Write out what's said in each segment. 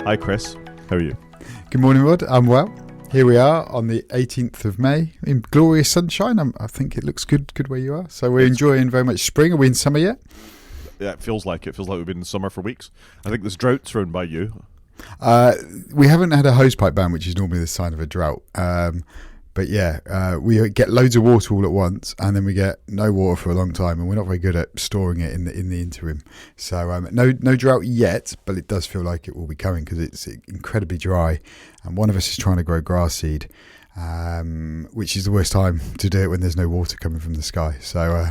Hi, Chris. How are you? Good morning, Rod. I'm well. Here we are on the 18th of May in glorious sunshine. I think it looks good where you are. So we're enjoying very much spring. Are we in summer yet? Yeah, it feels like we've been in summer for weeks. I think there's drought thrown by you. We haven't had a hosepipe ban, which is normally the sign of a drought. But yeah, we get loads of water all at once, and then we get no water for a long time, and we're not very good at storing it in the interim. So no drought yet, but it does feel like it will be coming because it's incredibly dry, and one of us is trying to grow grass seed, which is the worst time to do it when there's no water coming from the sky. So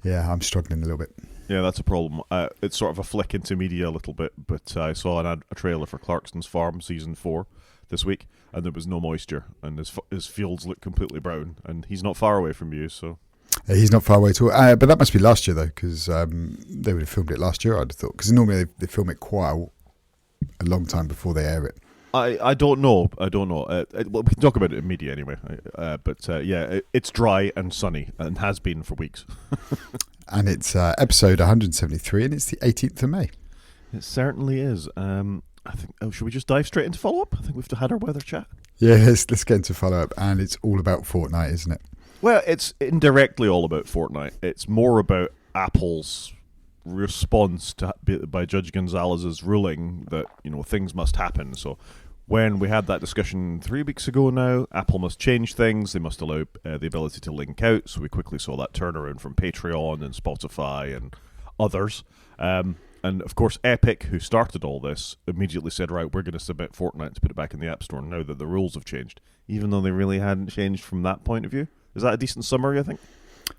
yeah, I'm struggling a little bit. Yeah, that's a problem. It's sort of a flick into media a little bit, but I saw a trailer for Clarkson's Farm Season 4 this week, and there was no moisture, and his fields look completely brown, and he's not far away from you, so... He's not far away at all, but that must be last year, though, because they would have filmed it last year, I'd have thought, because normally they film it quite a long time before they air it. I don't know. Well, we can talk about it in media anyway, but yeah, it's dry and sunny, and has been for weeks. And it's episode 173, and it's the 18th of May. It certainly is. I think. Oh, should we just dive straight into follow-up? I think we've had our weather chat. Yeah, let's get into follow-up, and it's all about Fortnite, isn't it? Well, it's indirectly all about Fortnite. It's more about Apple's response by Judge Gonzalez's ruling that things must happen. So when we had that discussion 3 weeks ago now, Apple must change things. They must allow the ability to link out. So we quickly saw that turnaround from Patreon and Spotify and others. And, of course, Epic, who started all this, immediately said, right, we're going to submit Fortnite to put it back in the App Store now that the rules have changed, even though they really hadn't changed from that point of view. Is that a decent summary, I think?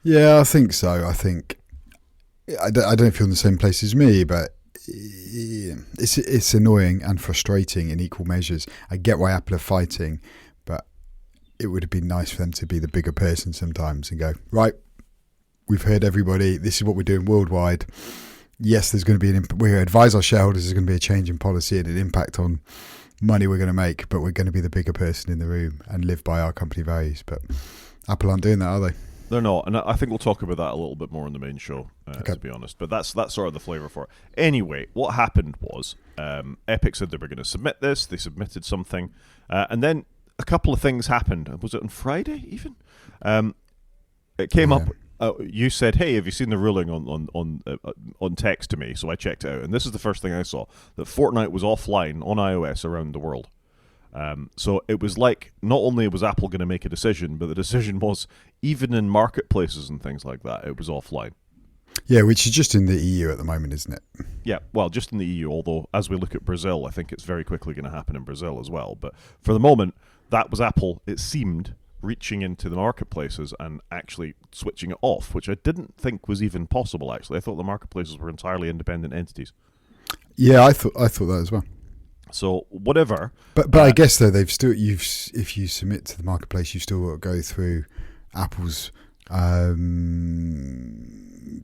Yeah, I think so. I think... I don't know if you're in the same place as me, but it's annoying and frustrating in equal measures. I get why Apple are fighting, but it would have been nice for them to be the bigger person sometimes and go, right, we've heard everybody, this is what we're doing worldwide. Yes, there's going to be we advise our shareholders there's going to be a change in policy and an impact on money we're going to make, but we're going to be the bigger person in the room and live by our company values. But Apple aren't doing that, are they? They're not, and I think we'll talk about that a little bit more in the main show, okay, to be honest. But that's sort of the flavour for it. Anyway, what happened was Epic said they were going to submit this. They submitted something, and then a couple of things happened. Was it on Friday even? It came up. You said, "Hey, have you seen the ruling on text to me?" So I checked it out, and this is the first thing I saw: that Fortnite was offline on iOS around the world. So it was like not only was Apple going to make a decision, but the decision was even in marketplaces and things like that, it was offline. Yeah, which is just in the EU at the moment, isn't it? Yeah, well, just in the EU, although as we look at Brazil, I think it's very quickly going to happen in Brazil as well. But for the moment, that was Apple, it seemed, reaching into the marketplaces and actually switching it off, which I didn't think was even possible, actually. I thought the marketplaces were entirely independent entities. Yeah, I thought that as well. So whatever, but I guess though if you submit to the marketplace, you still got to go through Apple's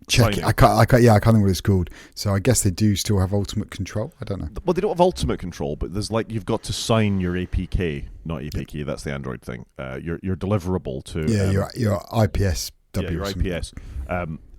check. I can't think what it's called. So I guess they do still have ultimate control. I don't know. Well, they don't have ultimate control, but there's you've got to sign your APK, not APK. That's the Android thing. Your deliverable to your IPS. Your IPS.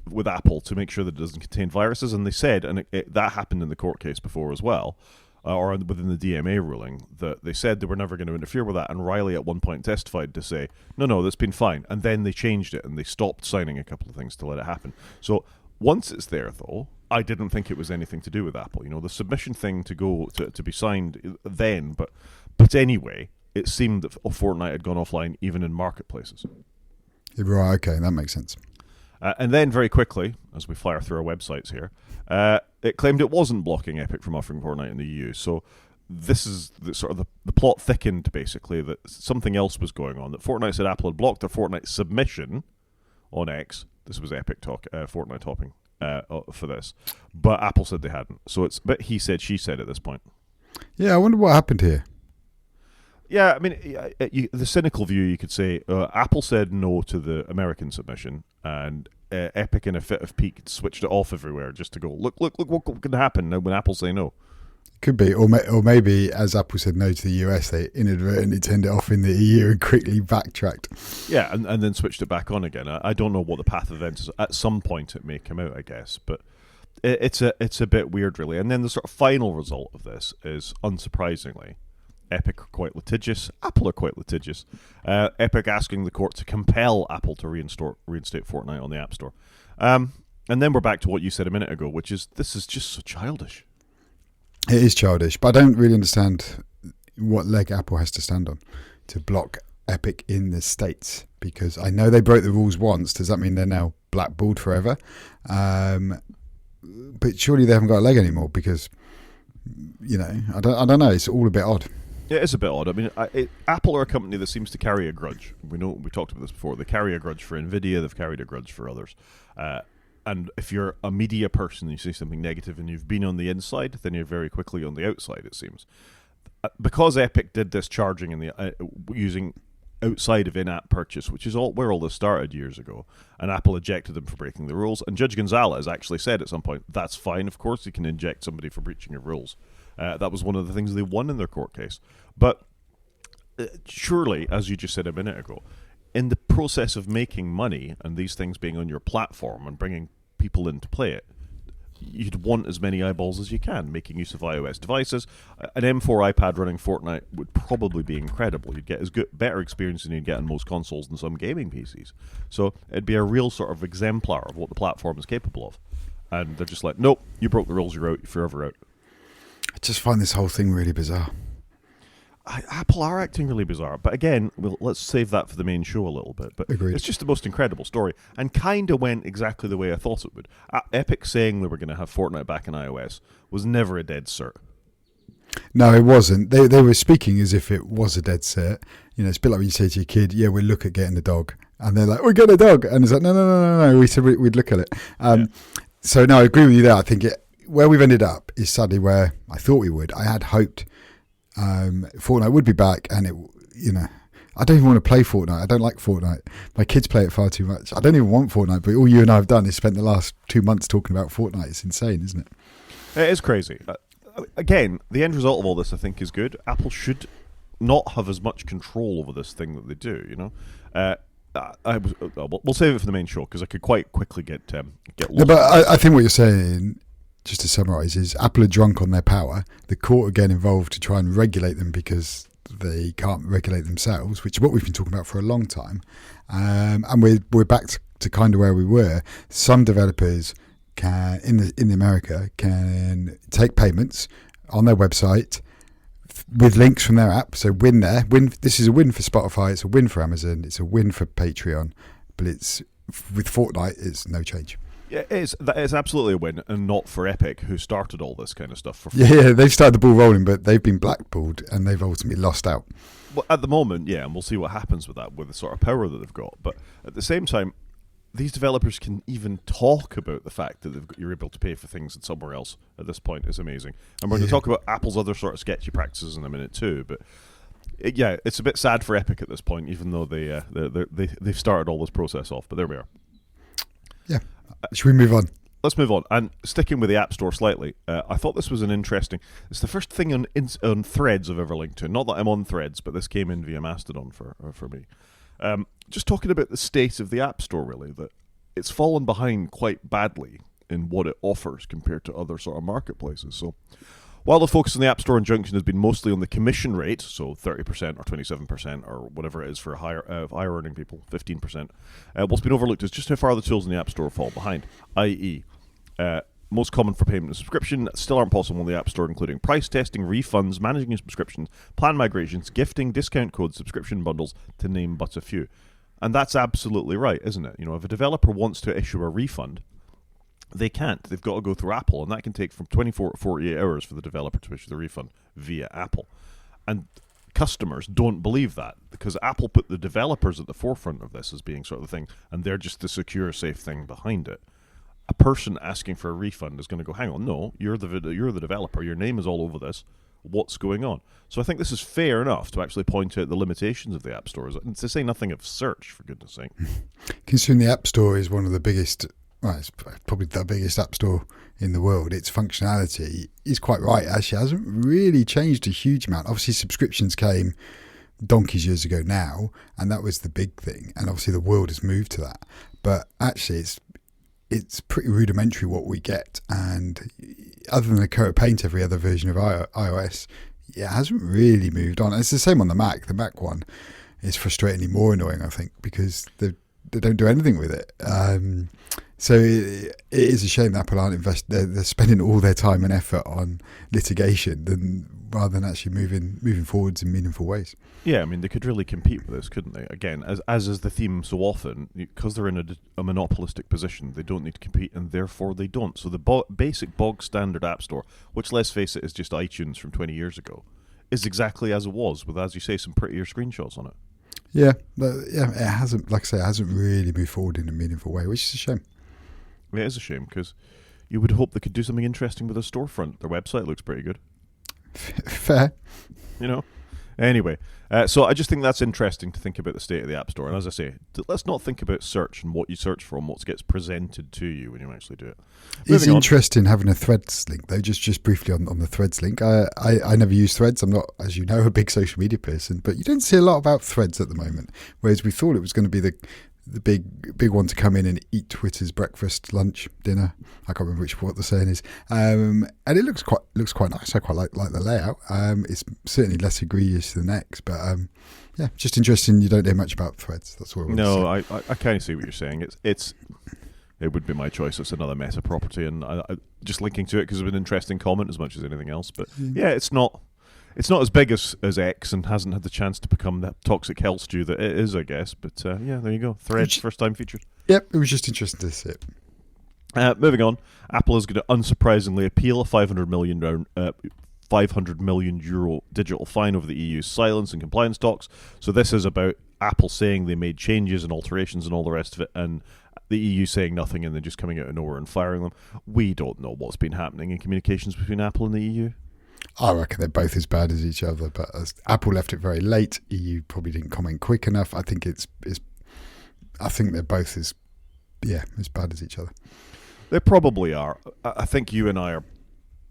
With Apple to make sure that it doesn't contain viruses, and they said, and that happened in the court case before as well. Or within the DMA ruling, that they said they were never going to interfere with that, and Riley at one point testified to say, no, that's been fine, and then they changed it, and they stopped signing a couple of things to let it happen. So once it's there, though, I didn't think it was anything to do with Apple. The submission thing to be signed then, but anyway, it seemed that Fortnite had gone offline even in marketplaces. Right, okay, that makes sense. And then very quickly, as we fire through our websites here, it claimed it wasn't blocking Epic from offering Fortnite in the EU. So this is the plot thickened, basically, that something else was going on. That Fortnite said Apple had blocked their Fortnite submission on X. This was Epic Fortnite talking for this. But Apple said they hadn't. So it's a bit he said, she said at this point. Yeah, I wonder what happened here. Yeah, I mean, the cynical view, you could say, Apple said no to the American submission, and Epic, in a fit of pique, switched it off everywhere just to go, look what can happen now when Apple say no. Could be, or maybe as Apple said no to the US, they inadvertently turned it off in the EU and quickly backtracked. Yeah, and then switched it back on again. I don't know what the path of events is. At some point it may come out, I guess, but It's a bit weird, really. And then the sort of final result of this is, unsurprisingly, Epic are quite litigious. Apple are quite litigious. Epic asking the court to compel Apple to reinstate Fortnite on the App Store. And then we're back to what you said a minute ago, which is this is just so childish. It is childish, but I don't really understand what leg Apple has to stand on to block Epic in the States, because I know they broke the rules once. Does that mean they're now blackballed forever? But surely they haven't got a leg anymore, because, I don't know. It's all a bit odd. Yeah, it's a bit odd. I mean, Apple are a company that seems to carry a grudge. We talked about this before. They carry a grudge for Nvidia. They've carried a grudge for others. And if you're a media person and you say something negative and you've been on the inside, then you're very quickly on the outside, it seems. Because Epic did this charging in the using outside of in-app purchase, which is where all this started years ago, and Apple ejected them for breaking the rules. And Judge Gonzalez actually said at some point, that's fine, of course, you can eject somebody for breaching your rules. That was one of the things they won in their court case. But surely, as you just said a minute ago, in the process of making money and these things being on your platform and bringing people in to play it, you'd want as many eyeballs as you can, making use of iOS devices. An M4 iPad running Fortnite would probably be incredible. You'd get better experience than you'd get on most consoles and some gaming PCs. So it'd be a real sort of exemplar of what the platform is capable of. And they're just like, nope, you broke the rules, you're out, you're forever out. I just find this whole thing really bizarre. Apple are acting really bizarre, but again, let's save that for the main show a little bit. But Agreed. It's just the most incredible story, and kind of went exactly the way I thought it would. Epic saying they were going to have Fortnite back in iOS was never a dead cert. No, it wasn't. They were speaking as if it was a dead cert. It's a bit like when you say to your kid, "Yeah, we'll look at getting the dog," and they're like, "We get a dog," and it's like, "No. We said we'd look at it." So no, I agree with you there. I think where we've ended up is sadly where I thought we would. I had hoped Fortnite would be back, and I don't even want to play Fortnite. I don't like Fortnite. My kids play it far too much. I don't even want Fortnite, but all you and I have done is spent the last 2 months talking about Fortnite. It's insane, isn't it? It is crazy. Again, the end result of all this, I think, is good. Apple should not have as much control over this thing that they do, we'll save it for the main show, because I could quite quickly get lost. No, but I think what you're saying, just to summarise, is Apple are drunk on their power. The court are getting involved to try and regulate them because they can't regulate themselves, which is what we've been talking about for a long time. And we're back to kind of where we were. Some developers can, in America, can take payments on their website with links from their app. So win there. This is a win for Spotify. It's a win for Amazon. It's a win for Patreon. But with Fortnite, it's no change. Yeah, that is absolutely a win, and not for Epic, who started all this kind of stuff. Yeah, they've started the ball rolling, but they've been blackballed, and they've ultimately lost out. Well, at the moment, yeah, and we'll see what happens with that, with the sort of power that they've got. But at the same time, these developers can even talk about the fact that you're able to pay for things somewhere else at this point is amazing. And we're going to talk about Apple's other sort of sketchy practices in a minute too, but it's a bit sad for Epic at this point, even though they've started all this process off, but there we are. Yeah. Should we move on? Let's move on. And sticking with the App Store slightly, I thought this was it's the first thing on Threads I've ever linked to. Not that I'm on Threads, but this came in via Mastodon for me. Just talking about the state of the App Store, really, that it's fallen behind quite badly in what it offers compared to other sort of marketplaces. So while the focus on the App Store injunction has been mostly on the commission rate, so 30% or 27% or whatever it is for higher earning people, 15%, what's been overlooked is just how far the tools in the App Store fall behind, i.e., most common for payment and subscription still aren't possible in the App Store, including price testing, refunds, managing your subscriptions, plan migrations, gifting, discount codes, subscription bundles, to name but a few. And that's absolutely right, isn't it? If a developer wants to issue a refund, they can't. They've got to go through Apple, and that can take from 24 to 48 hours for the developer to issue the refund via Apple. And customers don't believe that, because Apple put the developers at the forefront of this as being sort of the thing, and they're just the secure, safe thing behind it. A person asking for a refund is going to go, hang on, no, you're the developer, your name is all over this, what's going on? So I think this is fair enough to actually point out the limitations of the App Store, and to say nothing of search, for goodness sake. Considering the App Store is one of the biggest, it's probably the biggest App Store in the world, its functionality is quite right, actually. It hasn't really changed a huge amount. Obviously, subscriptions came donkeys years ago now, and that was the big thing, and obviously the world has moved to that. But actually, it's pretty rudimentary what we get, and other than the Code Paint, every other version of iOS, it hasn't really moved on. It's the same on the Mac. The Mac one is frustratingly more annoying, I think, because they don't do anything with it. So it is a shame that Apple aren't they're spending all their time and effort on litigation rather than actually moving forwards in meaningful ways. Yeah, I mean, they could really compete with this, couldn't they? Again, as is the theme so often, because they're in a monopolistic position, they don't need to compete, and therefore they don't. So the basic bog standard App Store, which, let's face it, is just iTunes from 20 years ago, is exactly as it was, with, as you say, some prettier screenshots on it. Yeah, it hasn't, like I say, it hasn't really moved forward in a meaningful way, which is a shame. It is a shame, because you would hope they could do something interesting with a storefront. Their website looks pretty good. Fair. You know? Anyway, so I just think that's interesting to think about the state of the App Store. And as I say, let's not think about search and what you search for and what gets presented to you when you actually do it. It's interesting having a Threads link, though, just briefly on the Threads link. I never use Threads. I'm not, as you know, a big social media person, but you don't see a lot about Threads at the moment, whereas we thought it was going to be the big one to come in and eat Twitter's breakfast, lunch, dinner. I can't remember what the saying is. And it looks quite nice. I quite like the layout. It's certainly less egregious than X, but yeah, just interesting. You don't know much about Threads. That's all. I kind of see what you're saying. It would be my choice. It's another Meta property, and I just linking to it because it's an interesting comment as much as anything else. But yeah, it's not as big as X and hasn't had the chance to become that toxic hell stew that it is, I guess. But yeah, there you go. Threads, first time featured. Yep, it was just interesting to see it. Moving on, Apple is going to unsurprisingly appeal a €500 million digital fine over the EU's silence and compliance talks. So this is about Apple saying they made changes and alterations and all the rest of it, and the EU saying nothing and then just coming out of nowhere and firing them. We don't know what's been happening in communications between Apple and the EU. I reckon they're both as bad as each other, but as Apple left it very late, EU probably didn't comment quick enough. I think they're both as bad as each other. They probably are. I think you and I are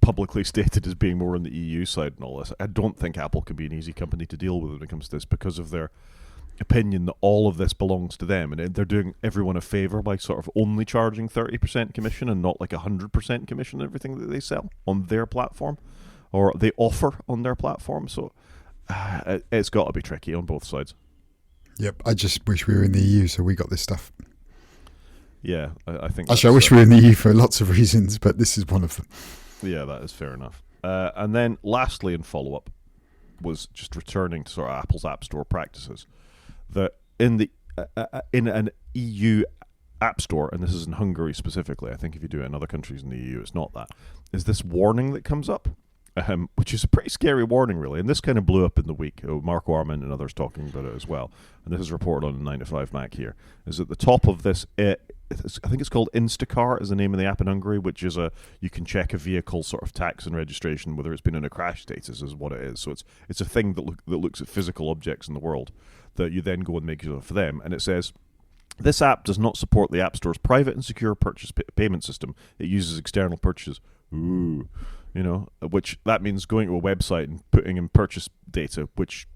publicly stated as being more on the EU side and all this. I don't think Apple can be an easy company to deal with when it comes to this because of their opinion that all of this belongs to them, and they're doing everyone a favour by sort of only charging 30% commission and not like 100% commission on everything that they sell on their platform or they offer on their platform. So it's got to be tricky on both sides. Yep, I just wish we were in the EU so we got this stuff. Yeah, I think actually I wish we were in the EU for lots of reasons, but this is one of them. Yeah, that is fair enough. And then lastly in follow-up was just returning to sort of Apple's App Store practices. That in an EU App Store, and this is in Hungary specifically, I think if you do it in other countries in the EU, it's not that, is this warning that comes up, which is a pretty scary warning, really. And this kind of blew up in the week. Mark Warman and others talking about it as well. And this is reported on 9 to 5 Mac here. Is at the top of this, I think it's called Instacar is the name of the app in Hungary, which is you can check a vehicle's sort of tax and registration, whether it's been in a crash status is what it is. So it's a thing that looks at physical objects in the world that you then go and make use of for them. And it says, this app does not support the App Store's private and secure purchase payment system. It uses external purchases. Ooh. Which that means going to a website and putting in purchase data, which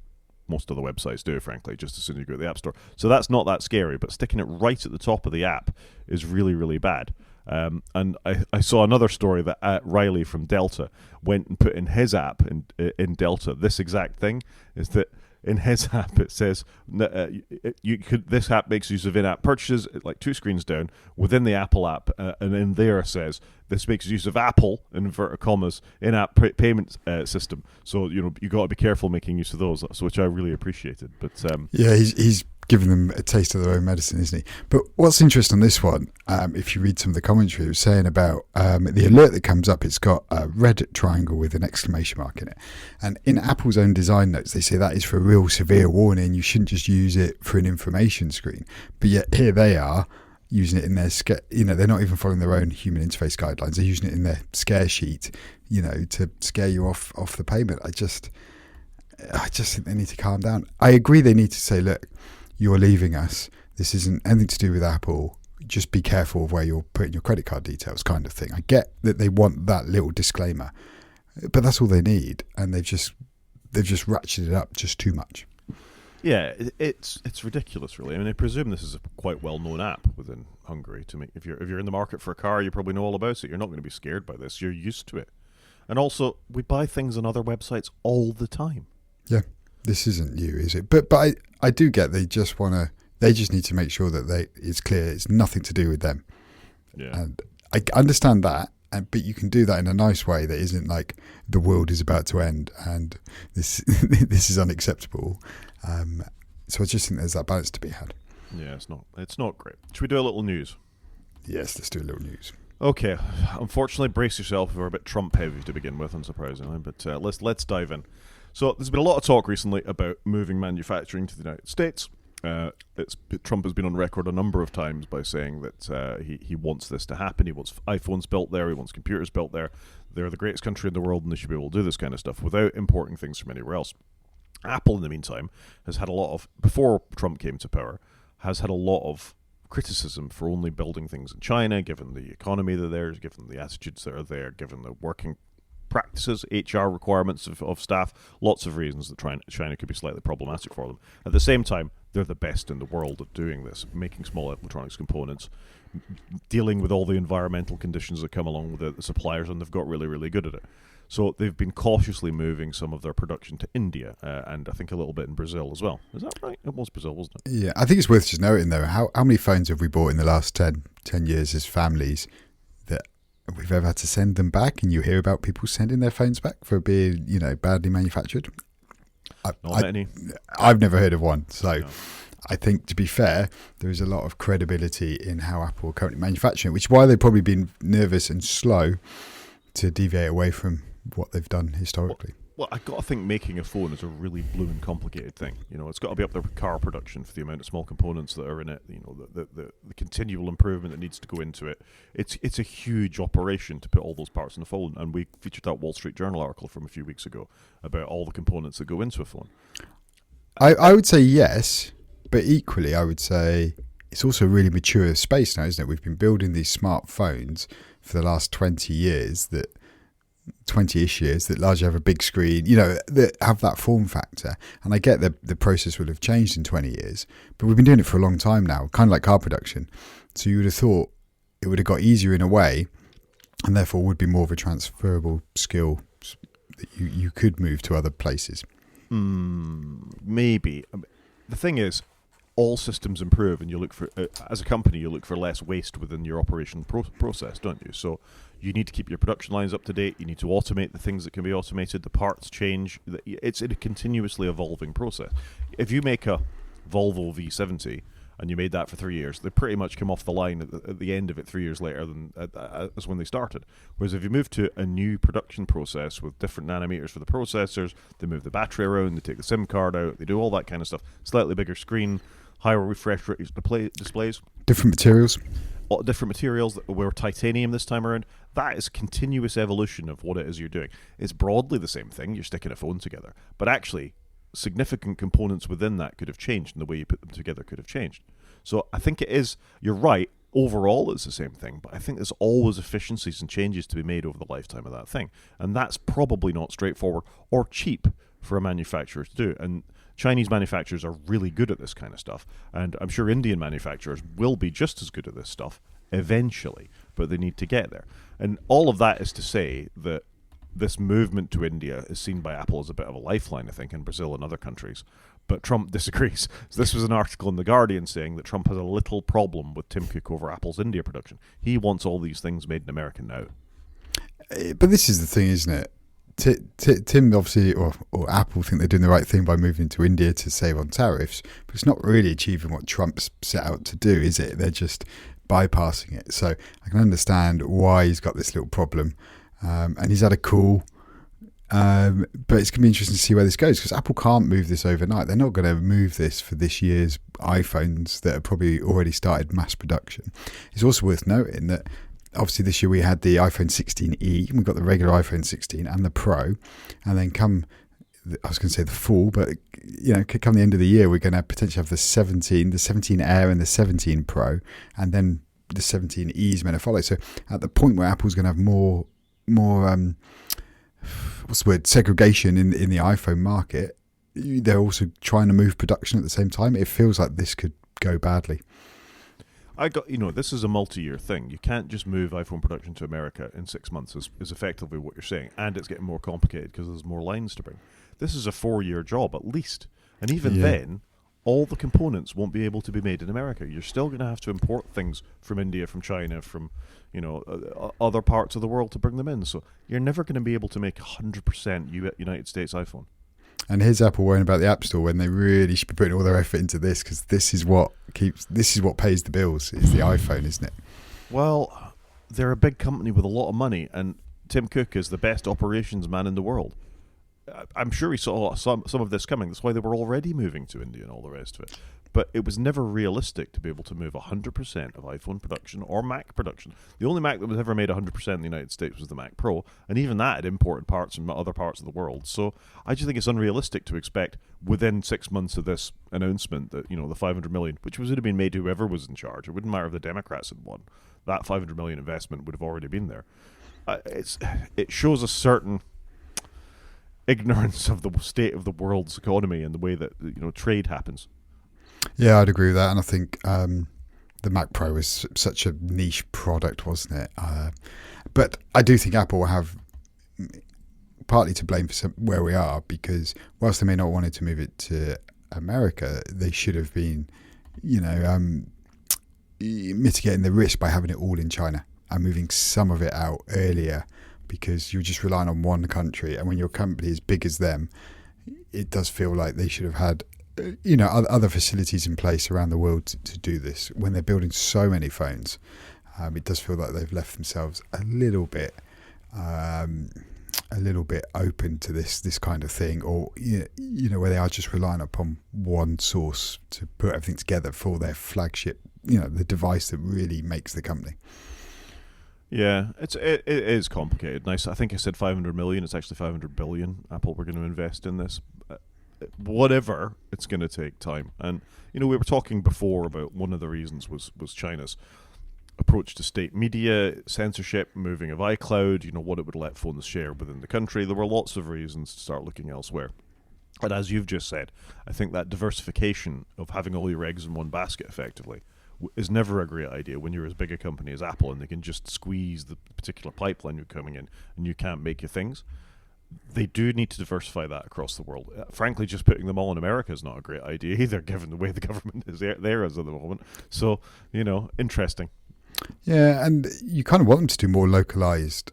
most other websites do, frankly, just as soon as you go to the App Store. So that's not that scary, but sticking it right at the top of the app is really, really bad. And I saw another story that Riley from Delta went and put in his app in Delta. This exact thing is that in his app it says this app makes use of in-app purchases, like 2 screens down within the Apple app, and in there it says this makes use of Apple in inverted commas in-app payment system. So you got to be careful making use of those, which I really appreciated. But yeah, he's giving them a taste of their own medicine, isn't he? But what's interesting on this one, if you read some of the commentary, it was saying about the alert that comes up, it's got a red triangle with an exclamation mark in it. And in Apple's own design notes, they say that is for a real severe warning. You shouldn't just use it for an information screen. But yet here they are using it in their they're not even following their own human interface guidelines. They're using it in their scare sheet, to scare you off the payment. I just think they need to calm down. I agree they need to say, look, you're leaving us. This isn't anything to do with Apple. Just be careful of where you're putting your credit card details, kind of thing. I get that they want that little disclaimer, but that's all they need, and they've just ratcheted it up just too much. Yeah, it's ridiculous, really. I mean, I presume this is a quite well-known app within Hungary. To make if you're in the market for a car, you probably know all about it. You're not going to be scared by this. You're used to it. And also, we buy things on other websites all the time. Yeah, this isn't new, is it? But I do get they just need to make sure that it's clear it's nothing to do with them. Yeah, And I understand that, but you can do that in a nice way that isn't like the world is about to end and this this is unacceptable. So I just think there's that balance to be had. yeah, it's not great. Should we do a little news? Yes, let's do a little news. Okay, unfortunately, brace yourself. We're a bit Trump heavy to begin with, unsurprisingly, but let's dive in. So there's been a lot of talk recently about moving manufacturing to the United States. Trump has been on record a number of times by saying that he wants this to happen. He wants iPhones built there. He wants computers built there. They're the greatest country in the world, and they should be able to do this kind of stuff without importing things from anywhere else. Apple, in the meantime, has had a lot of, before Trump came to power, has had a lot of criticism for only building things in China, given the economy that there is, given the attitudes that are there, given the working practices, HR requirements of staff, lots of reasons that China could be slightly problematic for them. At the same time, they're the best in the world at doing this, making small electronics components, dealing with all the environmental conditions that come along with the suppliers, and they've got really, really good at it. So they've been cautiously moving some of their production to India, and I think a little bit in Brazil as well. Is that right? It was Brazil, wasn't it? Yeah, I think it's worth just noting though, how many phones have we bought in the last 10 years as families that we've ever had to send them back, and you hear about people sending their phones back for being, badly manufactured? Not many. I've never heard of one. So No. I think, to be fair, there is a lot of credibility in how Apple are currently manufacturing, which is why they've probably been nervous and slow to deviate away from what they've done historically. Well, I've got to think making a phone is a really blue and complicated thing. It's got to be up there with car production for the amount of small components that are in it. The continual improvement that needs to go into it. It's a huge operation to put all those parts in the phone. And we featured that Wall Street Journal article from a few weeks ago about all the components that go into a phone. I would say yes, but equally I would say it's also a really mature space now, isn't it? We've been building these smartphones for the last 20-ish years that largely have a big screen, that have that form factor. And I get that the process will have changed in 20 years, but we've been doing it for a long time now, kind of like car production. So you would have thought it would have got easier in a way, and therefore would be more of a transferable skill that you could move to other places. Maybe. The thing is, all systems improve, and you look for, as a company, you look for less waste within your operation process, don't you? So you need to keep your production lines up to date. You need to automate the things that can be automated. The parts change. It's a continuously evolving process. If you make a Volvo V70 and you made that for 3 years, they pretty much come off the line at the end of it 3 years later than as when they started. Whereas if you move to a new production process with different nanometers for the processors, they move the battery around, they take the SIM card out, they do all that kind of stuff. Slightly bigger screen, higher refresh rate displays. Different materials. Different materials that were titanium this time around. That is continuous evolution of what it is you're doing. It's broadly the same thing. You're sticking a phone together. But actually, significant components within that could have changed, and the way you put them together could have changed. So I think it is, you're right, overall it's the same thing, but I think there's always efficiencies and changes to be made over the lifetime of that thing. And that's probably not straightforward or cheap for a manufacturer to do. And Chinese manufacturers are really good at this kind of stuff, and I'm sure Indian manufacturers will be just as good at this stuff eventually, but they need to get there. And all of that is to say that this movement to India is seen by Apple as a bit of a lifeline, I think, in Brazil and other countries. But Trump disagrees. So this was an article in The Guardian saying that Trump has a little problem with Tim Cook over Apple's India production. He wants all these things made in America now. But this is the thing, isn't it? Tim obviously, or Apple, think they're doing the right thing by moving to India to save on tariffs, but it's not really achieving what Trump's set out to do, is it? They're just bypassing it. So I can understand why he's got this little problem. And he's had a call, but it's going to be interesting to see where this goes, because Apple can't move this overnight. They're not going to move this for this year's iPhones that have probably already started mass production. It's also worth noting that obviously this year we had the iPhone 16e, we've got the regular iPhone 16 and the Pro, and then I was going to say the full, but come the end of the year, we're going to potentially have the 17 Air and the 17 Pro, and then the 17e is meant to follow. So at the point where Apple's going to have more what's the word, segregation in the iPhone market, they're also trying to move production at the same time. It feels like this could go badly. This is a multi-year thing. You can't just move iPhone production to America in 6 months, is effectively what you're saying. And it's getting more complicated because there's more lines to bring. This is a 4-year job at least. And even then, all the components won't be able to be made in America. You're still going to have to import things from India, from China, from other parts of the world to bring them in. So you're never going to be able to make 100% United States iPhone. And here's Apple worrying about the App Store when they really should be putting all their effort into this, because this is what pays the bills, is the iPhone, isn't it? Well, they're a big company with a lot of money, and Tim Cook is the best operations man in the world. I'm sure he saw some of this coming. That's why they were already moving to India and all the rest of it. But it was never realistic to be able to move 100% of iPhone production or Mac production. The only Mac that was ever made 100% in the United States was the Mac Pro, and even that had imported parts from other parts of the world. So I just think it's unrealistic to expect within 6 months of this announcement that, the 500 million, which would have been made to whoever was in charge. It wouldn't matter if the Democrats had won. That 500 million investment would have already been there. It shows a certain ignorance of the state of the world's economy and the way that trade happens. Yeah, I'd agree with that, and I think the Mac Pro was such a niche product, wasn't it? But I do think Apple will have partly to blame for where we are, because whilst they may not wanted to move it to America, they should have been, mitigating the risk by having it all in China and moving some of it out earlier, because you're just relying on one country, and when your company is as big as them, it does feel like they should have had other facilities in place around the world to do this. When they're building so many phones, it does feel like they've left themselves a little bit open to this kind of thing, or where they are just relying upon one source to put everything together for their flagship, the device that really makes the company. Yeah, it is complicated. Nice. I think I said 500 million. It's actually 500 billion. Apple were going to invest in this. Whatever, it's going to take time. And we were talking before about one of the reasons was China's approach to state media, censorship, moving of iCloud, what it would let phones share within the country. There were lots of reasons to start looking elsewhere. And as you've just said, I think that diversification of having all your eggs in one basket effectively is never a great idea when you're as big a company as Apple and they can just squeeze the particular pipeline you're coming in and you can't make your things. They do need to diversify that across the world. Frankly, just putting them all in America is not a great idea either, given the way the government is there as at the moment. So, interesting. Yeah, and you kind of want them to do more localized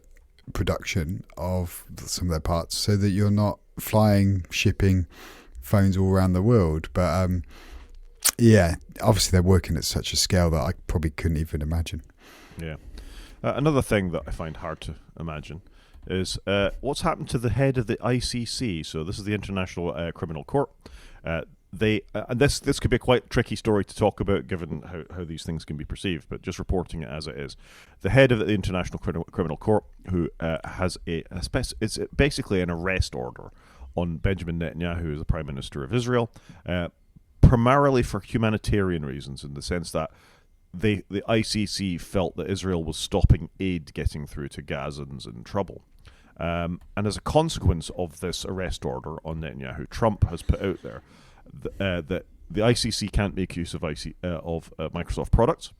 production of some of their parts so that you're not shipping phones all around the world. But yeah, obviously they're working at such a scale that I probably couldn't even imagine. Yeah. Another thing that I find hard to imagine is what's happened to the head of the ICC. So this is the International Criminal Court. This could be a quite tricky story to talk about given how these things can be perceived, but just reporting it as it is. The head of the International Criminal Court, who has it's basically an arrest order on Benjamin Netanyahu as the Prime Minister of Israel, primarily for humanitarian reasons, in the sense that the ICC felt that Israel was stopping aid getting through to Gazans in trouble. And as a consequence of this arrest order on Netanyahu, Trump has put out there that the ICC can't make use of Microsoft products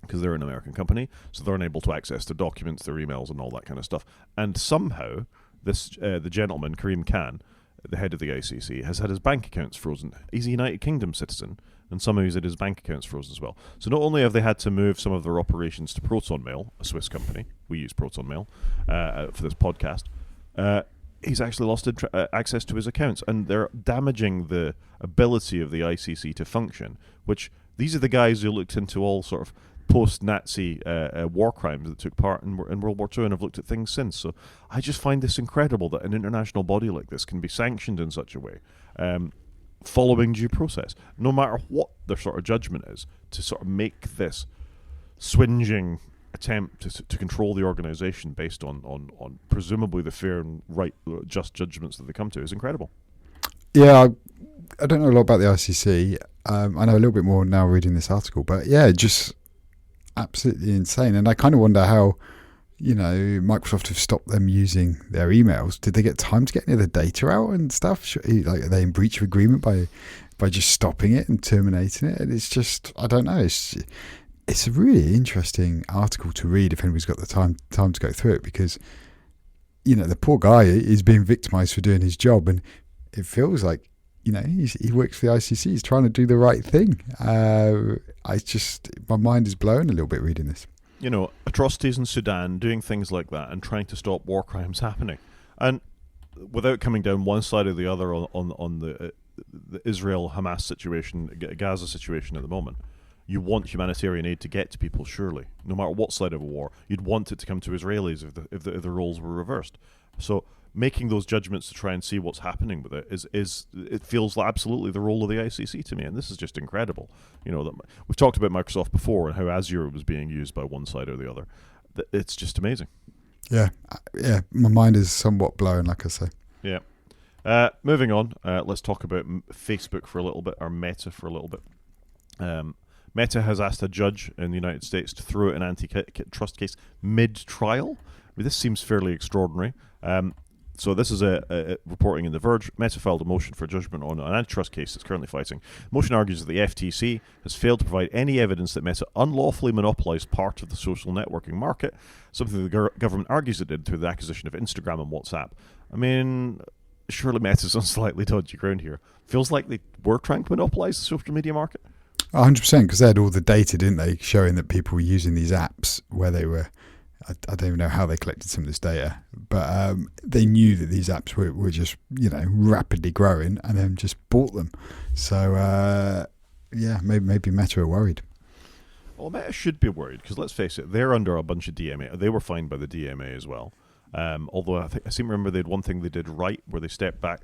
because they're an American company, so they're unable to access their documents, their emails, and all that kind of stuff. And somehow, the gentleman, Karim Khan, the head of the ICC, has had his bank accounts frozen. He's a United Kingdom citizen, and somehow he's had his bank accounts frozen as well. So not only have they had to move some of their operations to ProtonMail, a Swiss company, we use ProtonMail for this podcast, he's actually lost access to his accounts, and they're damaging the ability of the ICC to function, which these are the guys who looked into all sort of post-Nazi war crimes that took part in World War II and have looked at things since. So I just find this incredible that an international body like this can be sanctioned in such a way, following due process, no matter what their sort of judgment is, to sort of make this swinging attempt to control the organisation based on presumably the fair and right, just judgments that they come to is incredible. Yeah, I don't know a lot about the ICC. I know a little bit more now reading this article, but yeah, just absolutely insane. And I kind of wonder how, Microsoft have stopped them using their emails. Did they get time to get any of the data out and stuff? Like, are they in breach of agreement by just stopping it and terminating it? And it's just, I don't know. It's a really interesting article to read if anybody's got the time to go through it, because the poor guy is being victimized for doing his job, and it feels like he works for the ICC. He's trying to do the right thing. My mind is blown a little bit reading this. Atrocities in Sudan, doing things like that, and trying to stop war crimes happening, and without coming down one side or the other on the Israel-Hamas situation, Gaza situation at the moment. You want humanitarian aid to get to people, surely, no matter what side of a war. You'd want it to come to Israelis if the roles were reversed. So making those judgments to try and see what's happening with it it feels like absolutely the role of the ICC to me, and this is just incredible. That we've talked about Microsoft before and how Azure was being used by one side or the other. It's just amazing. Yeah. My mind is somewhat blown, like I say. Yeah. Moving on, let's talk about Facebook for a little bit, or Meta for a little bit. Meta has asked a judge in the United States to throw out an antitrust case mid-trial. This seems fairly extraordinary. So this is a reporting in The Verge. Meta filed a motion for judgment on an antitrust case it's currently fighting. The motion argues that the FTC has failed to provide any evidence that Meta unlawfully monopolized part of the social networking market, something the government argues it did through the acquisition of Instagram and WhatsApp. I mean, surely Meta's on slightly dodgy ground here. Feels like they were trying to monopolize the social media market. 100%, because they had all the data, didn't they, showing that people were using these apps where they were, I don't even know how they collected some of this data, but they knew that these apps were just, rapidly growing, and then just bought them. So, maybe Meta are worried. Well, Meta should be worried, because let's face it, they're under a bunch of DMA. They were fined by the DMA as well. Although I seem to remember they had one thing they did right, where they stepped back.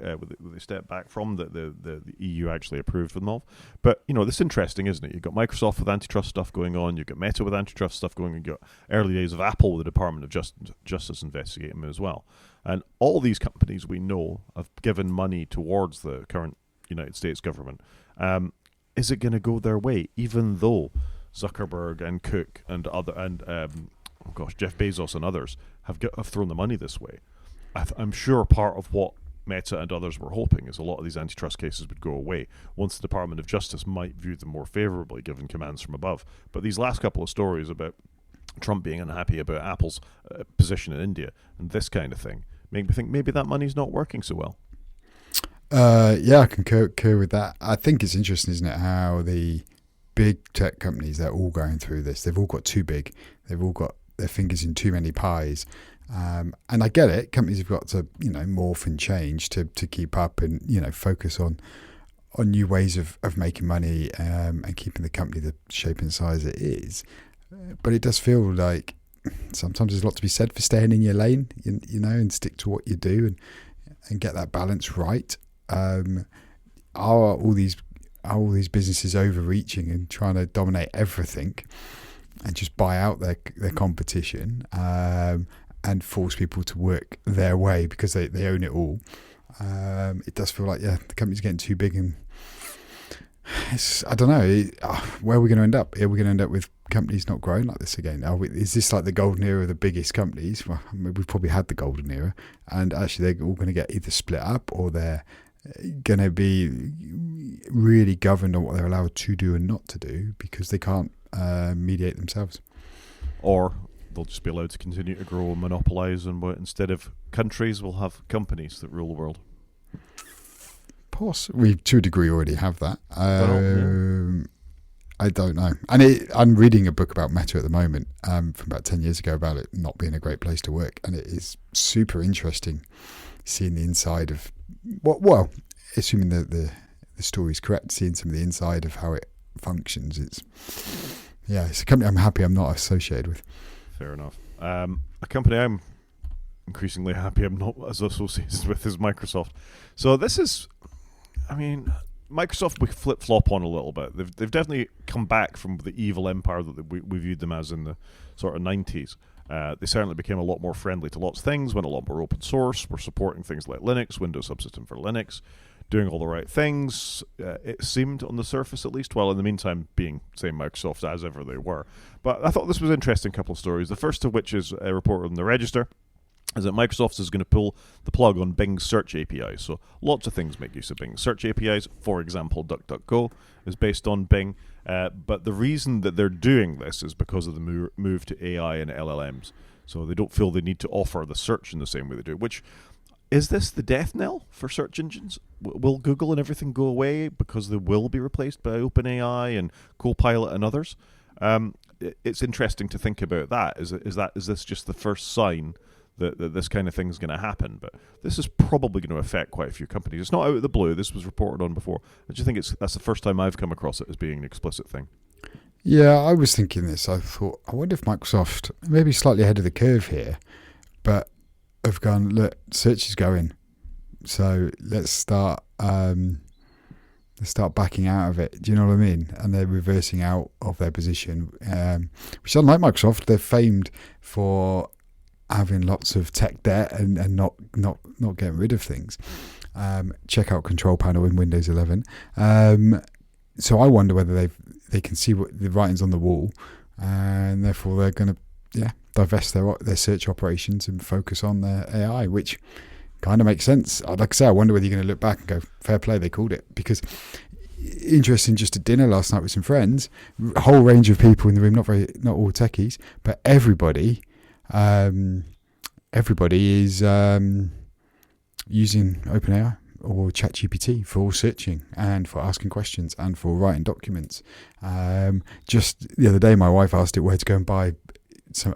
From the EU actually approved them of. But this is interesting, isn't it? You've got Microsoft with antitrust stuff going on. You've got Meta with antitrust stuff going on. You've got early days of Apple with the Department of Justice investigating them as well. And all these companies we know have given money towards the current United States government. Is it going to go their way, even though Zuckerberg and Cook and Jeff Bezos and others have thrown the money this way? I'm sure part of what Meta and others were hoping is a lot of these antitrust cases would go away once the Department of Justice might view them more favourably given commands from above. But these last couple of stories about Trump being unhappy about Apple's position in India and this kind of thing make me think maybe that money's not working so well. I can concur with that. I think it's interesting, isn't it, how the big tech companies, they're all going through this. They've all got too big. They've all got their fingers in too many pies. And I get it. Companies have got to, morph and change to keep up and, focus on new ways of making money and keeping the company the shape and size it is. But it does feel like sometimes there's a lot to be said for staying in your lane, and stick to what you do and get that balance right. Are all these businesses overreaching and trying to dominate everything and just buy out their competition and force people to work their way because they own it all? It does feel like, the company's getting too big, and I don't know, where are we going to end up? Are we going to end up with companies not growing like this again? Is this like the golden era of the biggest companies? Well, we've probably had the golden era, and actually they're all going to get either split up, or they're going to be really governed on what they're allowed to do and not to do because they can't mediate themselves. Or they'll just be allowed to continue to grow and monopolise, and instead of countries, we'll have companies that rule the world. We, to a degree, already have that. I don't know. And I'm reading a book about Meta at the moment from about 10 years ago about it not being a great place to work. And it is super interesting seeing the inside of, assuming that the story is correct, seeing some of the inside of how it functions. It's a company I'm happy I'm not associated with. Fair enough. A company I'm increasingly happy I'm not as associated with is Microsoft. So this is, Microsoft we flip-flop on a little bit. They've definitely come back from the evil empire that we viewed them as in the sort of 90s. They certainly became a lot more friendly to lots of things, went a lot more open source. We're supporting things like Linux, Windows subsystem for Linux, doing all the right things. It seemed on the surface, at least, while in the meantime being same Microsoft as ever they were. But I thought this was an interesting couple of stories. The first of which is a report on the Register, is that Microsoft is going to pull the plug on Bing's search APIs. So lots of things make use of Bing's search APIs. For example, DuckDuckGo is based on Bing. But the reason that they're doing this is because of the move to AI and LLMs. So they don't feel they need to offer the search in the same way they do. Which, is this the death knell for search engines? Will Google and everything go away because they will be replaced by OpenAI and Copilot and others? It's interesting to think about that. Is this just the first sign that this kind of thing is going to happen? But this is probably going to affect quite a few companies. It's not out of the blue. This was reported on before. I just think that's the first time I've come across it as being an explicit thing. Yeah, I was thinking this. I thought, I wonder if Microsoft maybe slightly ahead of the curve here, but have gone, look, search is going, so let's start backing out of it. Do you know what I mean? And they're reversing out of their position, which, unlike Microsoft, they're famed for having lots of tech debt and not getting rid of things. Check out Control Panel in Windows 11. So I wonder whether they can see what the writing's on the wall, and therefore they're going to divest their search operations and focus on their AI, which kind of makes sense. Like I say, I wonder whether you're going to look back and go, fair play, they called it. Because interesting, just at dinner last night with some friends, a whole range of people in the room, not all techies, but everybody is using OpenAI or ChatGPT for searching and for asking questions and for writing documents. Just the other day, my wife asked it where to go and buy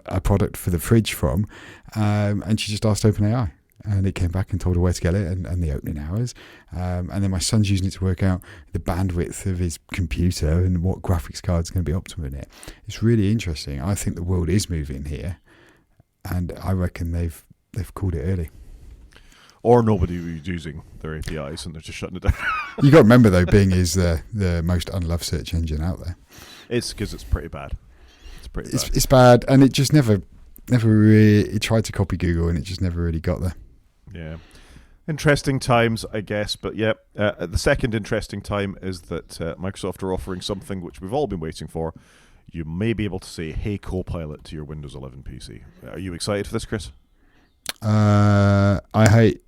a product for the fridge from, and she just asked OpenAI, and it came back and told her where to get it and the opening hours. And then my son's using it to work out the bandwidth of his computer and what graphics card's going to be optimal in it. It's really interesting. I think the world is moving here, and I reckon they've called it early. Or nobody was using their APIs and they're just shutting it down. You got to remember though, Bing is the most unloved search engine out there. It's because it's pretty bad. It's bad, and it just never really. It tried to copy Google, and it just never really got there. Yeah, interesting times, I guess. But yeah, the second interesting time is that Microsoft are offering something which we've all been waiting for. You may be able to say, "Hey, Copilot" to your Windows 11 PC. Are you excited for this, Chris? I hate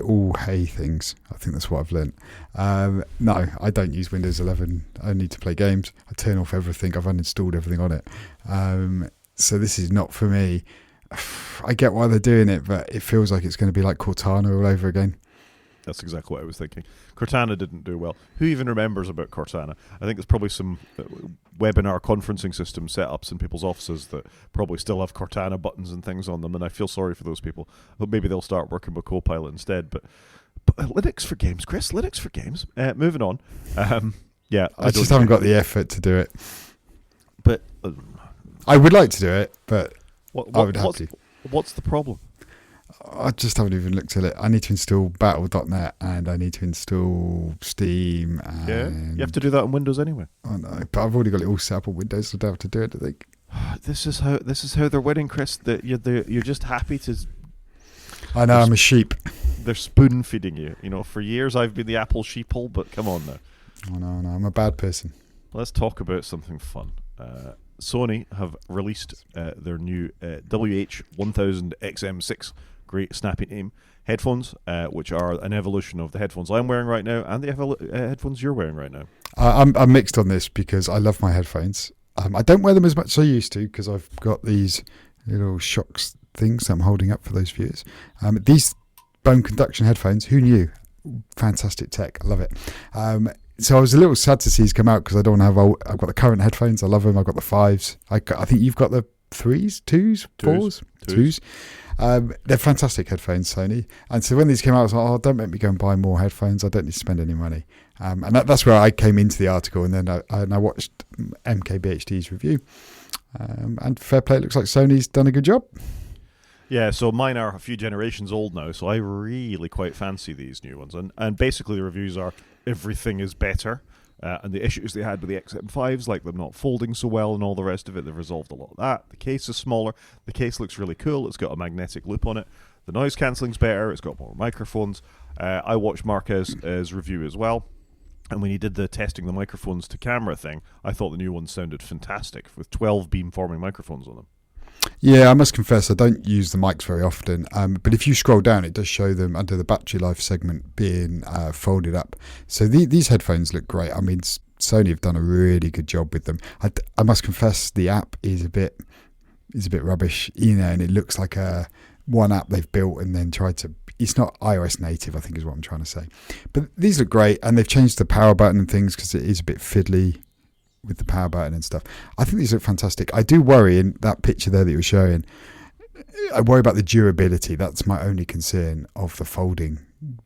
all hey things. I think that's what I've learnt. No, I don't use Windows 11 only to play games. I turn off everything. I've uninstalled everything on it. So this is not for me. I get why they're doing it, but it feels like it's going to be like Cortana all over again. That's exactly what I was thinking. Cortana didn't do well. Who even remembers about Cortana? I think there's probably some webinar conferencing system setups in people's offices that probably still have Cortana buttons and things on them, and I feel sorry for those people. But maybe they'll start working with Copilot instead. But Linux for games, Chris. Linux for games. Moving on. Yeah, I just haven't got the effort to do it. But I would like to do it, but I would have to. What's the problem? I just haven't even looked at it. I need to install battle.net and I need to install Steam. And yeah, you have to do that on Windows anyway. I know, but I've already got it all set up on Windows, so I don't have to do it, I think. This is how they're winning, Chris. That you're just happy to. I know, I'm a sheep. They're spoon feeding you. You know, for years I've been the Apple sheeple, but come on now. I know, I'm a bad person. Let's talk about something fun. Sony have released their new WH-1000XM6, great snappy name, headphones, which are an evolution of the headphones I'm wearing right now and the headphones you're wearing right now. I'm mixed on this because I love my headphones. I don't wear them as much as I used to because I've got these little shocks things that I'm holding up for those viewers. These bone conduction headphones, who knew? Fantastic tech, I love it. So I was a little sad to see these come out because I don't have. I've got the current headphones. I love them. I've got the 5s. I think you've got the 3s, 2s, 4s, 2s. They're fantastic headphones, Sony. And so when these came out, I was like, oh, don't make me go and buy more headphones. I don't need to spend any money. And that's where I came into the article. And then I watched MKBHD's review. And fair play, it looks like Sony's done a good job. Yeah, so mine are a few generations old now, so I really quite fancy these new ones. And basically the reviews are everything is better. And the issues they had with the XM5s, like them not folding so well and all the rest of it, they've resolved a lot of that. The case is smaller. The case looks really cool. It's got a magnetic loop on it. The noise cancelling's better. It's got more microphones. I watched Marquez's review as well. And when he did the testing the microphones to camera thing, I thought the new ones sounded fantastic with 12 beamforming microphones on them. Yeah, I must confess I don't use the mics very often, but if you scroll down it does show them under the battery life segment being folded up. So these headphones look great. I mean, Sony have done a really good job with them. I must confess the app is a bit rubbish, and it looks like one app they've built and then tried to. It's not iOS native, I think is what I'm trying to say. But these look great, and they've changed the power button and things because it is a bit fiddly with the power button and stuff. I think these look fantastic. I do worry in that picture there that you were showing. I worry about the durability. That's my only concern of the folding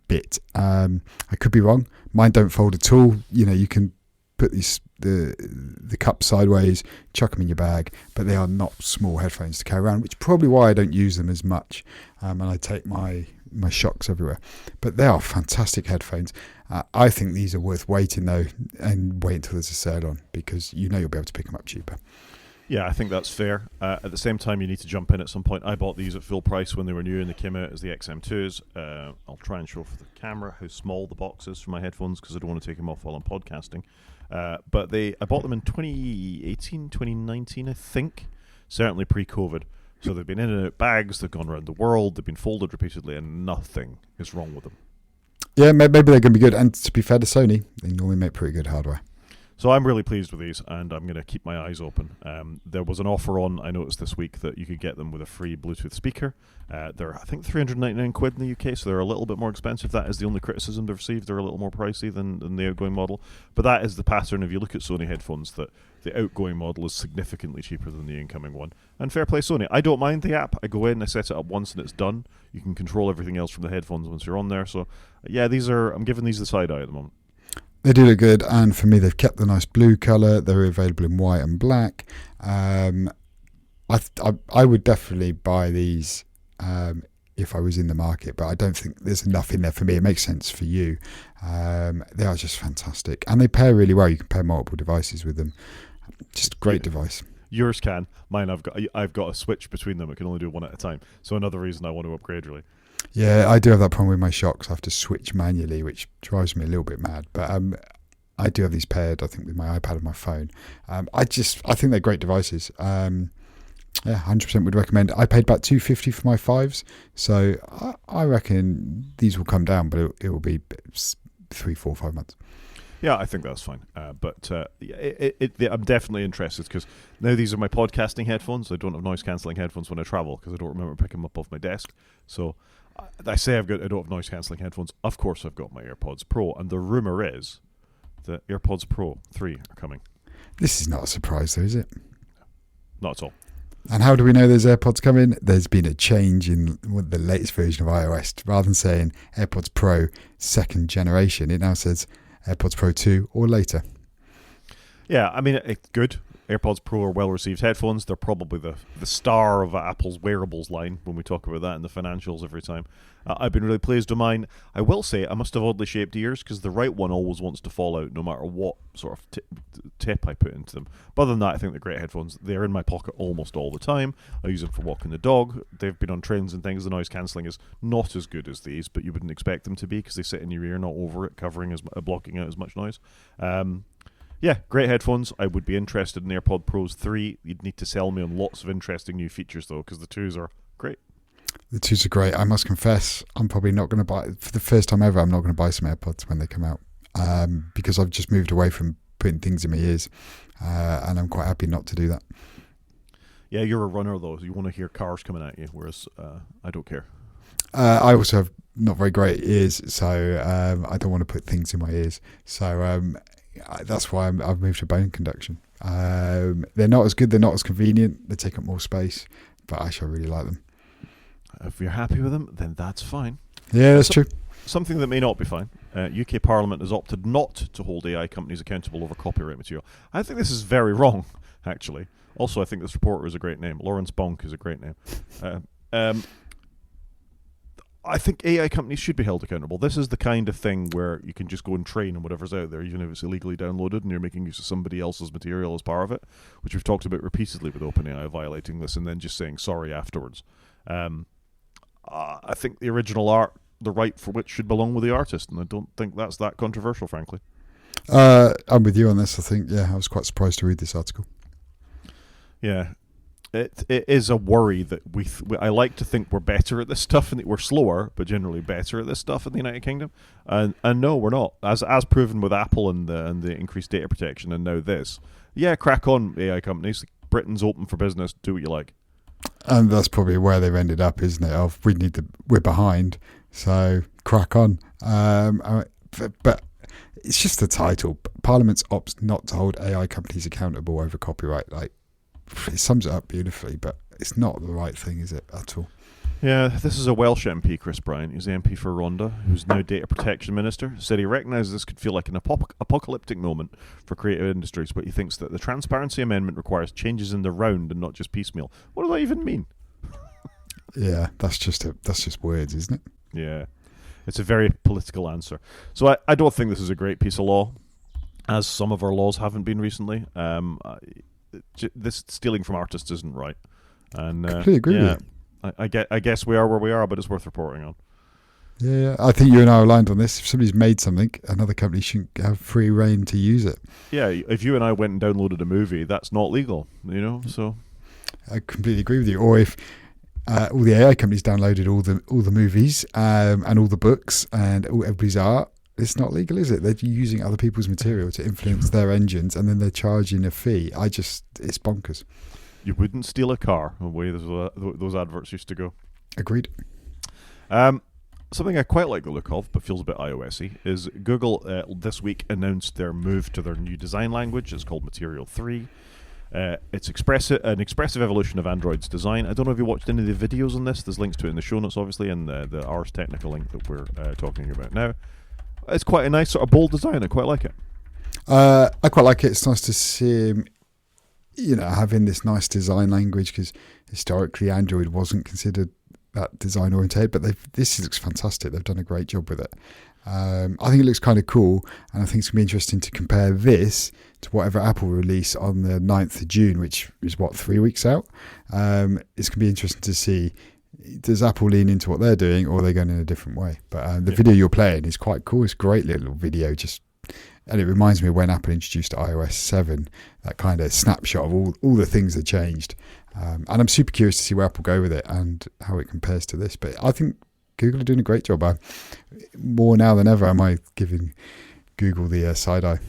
bit. I could be wrong. Mine don't fold at all. You can put the cup sideways, chuck them in your bag, but they are not small headphones to carry around, which is probably why I don't use them as much. And I take my shocks everywhere. But they are fantastic headphones. I think these are worth waiting though, and wait until there's a sale on, because you'll be able to pick them up cheaper. Yeah, I think that's fair. At the same time, you need to jump in at some point. I bought these at full price when they were new and they came out as the XM2s. I'll try and show for the camera how small the box is for my headphones because I don't want to take them off while I'm podcasting. But I bought them in 2018, 2019, I think. Certainly pre-COVID. So they've been in and out bags, they've gone around the world, they've been folded repeatedly, and nothing is wrong with them. Yeah, maybe they're going to be good. And to be fair to Sony, they normally make pretty good hardware. So I'm really pleased with these, and I'm going to keep my eyes open. There was an offer on, I noticed this week, that you could get them with a free Bluetooth speaker. They're, I think, 399 quid in the UK, so they're a little bit more expensive. That is the only criticism they've received. They're a little more pricey than the outgoing model. But that is the pattern. If you look at Sony headphones, that the outgoing model is significantly cheaper than the incoming one. And fair play Sony. I don't mind the app. I go in, I set it up once, and it's done. You can control everything else from the headphones once you're on there. So, yeah, I'm giving these the side eye at the moment. They do look good, and for me, they've kept the nice blue colour. They're available in white and black. I would definitely buy these if I was in the market, but I don't think there's enough in there for me. It makes sense for you. They are just fantastic, and they pair really well. You can pair multiple devices with them. Just a great device. Yours can. Mine, I've got a switch between them. It can only do one at a time. So another reason I want to upgrade, really. Yeah, I do have that problem with my shocks. I have to switch manually, which drives me a little bit mad. But I do have these paired, I think, with my iPad and my phone. I think they're great devices. Yeah, 100% would recommend. I paid about $250 for my 5s, so I reckon these will come down, but it will be 3, 4, 5 months. Yeah, I think that's fine. But I'm definitely interested because now these are my podcasting headphones. I don't have noise-cancelling headphones when I travel because I don't remember picking them up off my desk. So I say I don't have noise-cancelling headphones. Of course I've got my AirPods Pro, and the rumour is that AirPods Pro 3 are coming. This is not a surprise though, is it? Not at all. And how do we know there's AirPods coming? There's been a change in the latest version of iOS. Rather than saying AirPods Pro 2nd generation, it now says AirPods Pro 2 or later. Yeah, I mean, it's good. AirPods Pro are well-received headphones. They're probably the star of Apple's wearables line when we talk about that in the financials every time. I've been really pleased with mine. I will say I must have oddly shaped ears because the right one always wants to fall out no matter what sort of tip I put into them. But other than that, I think they're great headphones. They're in my pocket almost all the time. I use them for walking the dog. They've been on trains and things. The noise cancelling is not as good as these, but you wouldn't expect them to be because they sit in your ear, not over it, blocking out as much noise. Yeah, great headphones. I would be interested in AirPod Pros 3. You'd need to sell me on lots of interesting new features, though, because the 2s are great. The 2s are great. I must confess, I'm probably not going to buy, for the first time ever, I'm not going to buy some AirPods when they come out because I've just moved away from putting things in my ears and I'm quite happy not to do that. Yeah, you're a runner, though. You want to hear cars coming at you, whereas I don't care. I also have not very great ears, so I don't want to put things in my ears. So that's why I've moved to bone conduction. They're not as good, they're not as convenient, they take up more space, but actually I really like them. If you're happy with them, then that's fine. Yeah, that's true. Something that may not be fine. UK Parliament has opted not to hold AI companies accountable over copyright material. I think this is very wrong, actually. Also, I think this reporter is a great name. Lawrence Bonk is a great name. I think AI companies should be held accountable. This is the kind of thing where you can just go and train on whatever's out there, even if it's illegally downloaded and you're making use of somebody else's material as part of it, which we've talked about repeatedly with OpenAI violating this and then just saying sorry afterwards. I think the original art, the right for which should belong with the artist, and I don't think that's that controversial, frankly. I'm with you on this. I think, I was quite surprised to read this article. Yeah. It is a worry that I like to think we're better at this stuff and that we're slower, but generally better at this stuff in the United Kingdom. And no, we're not. As proven with Apple and the increased data protection, and now this. Yeah, crack on, AI companies. Britain's open for business. Do what you like. And that's probably where they've ended up, isn't it? We're behind, so crack on. But it's just the title. Parliament's opts not to hold AI companies accountable over copyright. Like, it sums it up beautifully, but it's not the right thing, is it, at all? Yeah, this is a Welsh MP, Chris Bryant. He's the MP for Rhondda, who's now Data Protection Minister. Said he recognises this could feel like an apocalyptic moment for creative industries, but he thinks that the Transparency Amendment requires changes in the round and not just piecemeal. What does that even mean? Yeah, that's just words, isn't it? Yeah, it's a very political answer. So I don't think this is a great piece of law, as some of our laws haven't been recently. This stealing from artists isn't right. And completely agree with you. I guess we are where we are, but it's worth reporting on. Yeah, I think you and I are aligned on this. If somebody's made something, another company shouldn't have free reign to use it. Yeah, if you and I went and downloaded a movie, that's not legal, so... I completely agree with you. Or if all the AI companies downloaded all the movies and all the books and everybody's art, it's not legal, is it? They're using other people's material to influence their engines, and then they're charging a fee. It's bonkers. You wouldn't steal a car, the way those adverts used to go. Agreed. Something I quite like the look of, but feels a bit iOS-y, is Google this week announced their move to their new design language. It's called Material 3. It's an expressive evolution of Android's design. I don't know if you watched any of the videos on this. There's links to it in the show notes, obviously, and the Ars Technica link that we're talking about now. It's quite a nice sort of bold design. I quite like it. I quite like it. It's nice to see him, having this nice design language, because historically Android wasn't considered that design oriented, but this looks fantastic. They've done a great job with it. I think it looks kind of cool, and I think it's going to be interesting to compare this to whatever Apple release on the 9th of June, which is 3 weeks out. It's going to be interesting to see, does Apple lean into what they're doing, or are they going in a different way? But the video you're playing is quite cool. It's a great little video, and it reminds me of when Apple introduced iOS 7, that kind of snapshot of all the things that changed. And I'm super curious to see where Apple go with it and how it compares to this. But I think Google are doing a great job. More now than ever am I giving Google the side eye.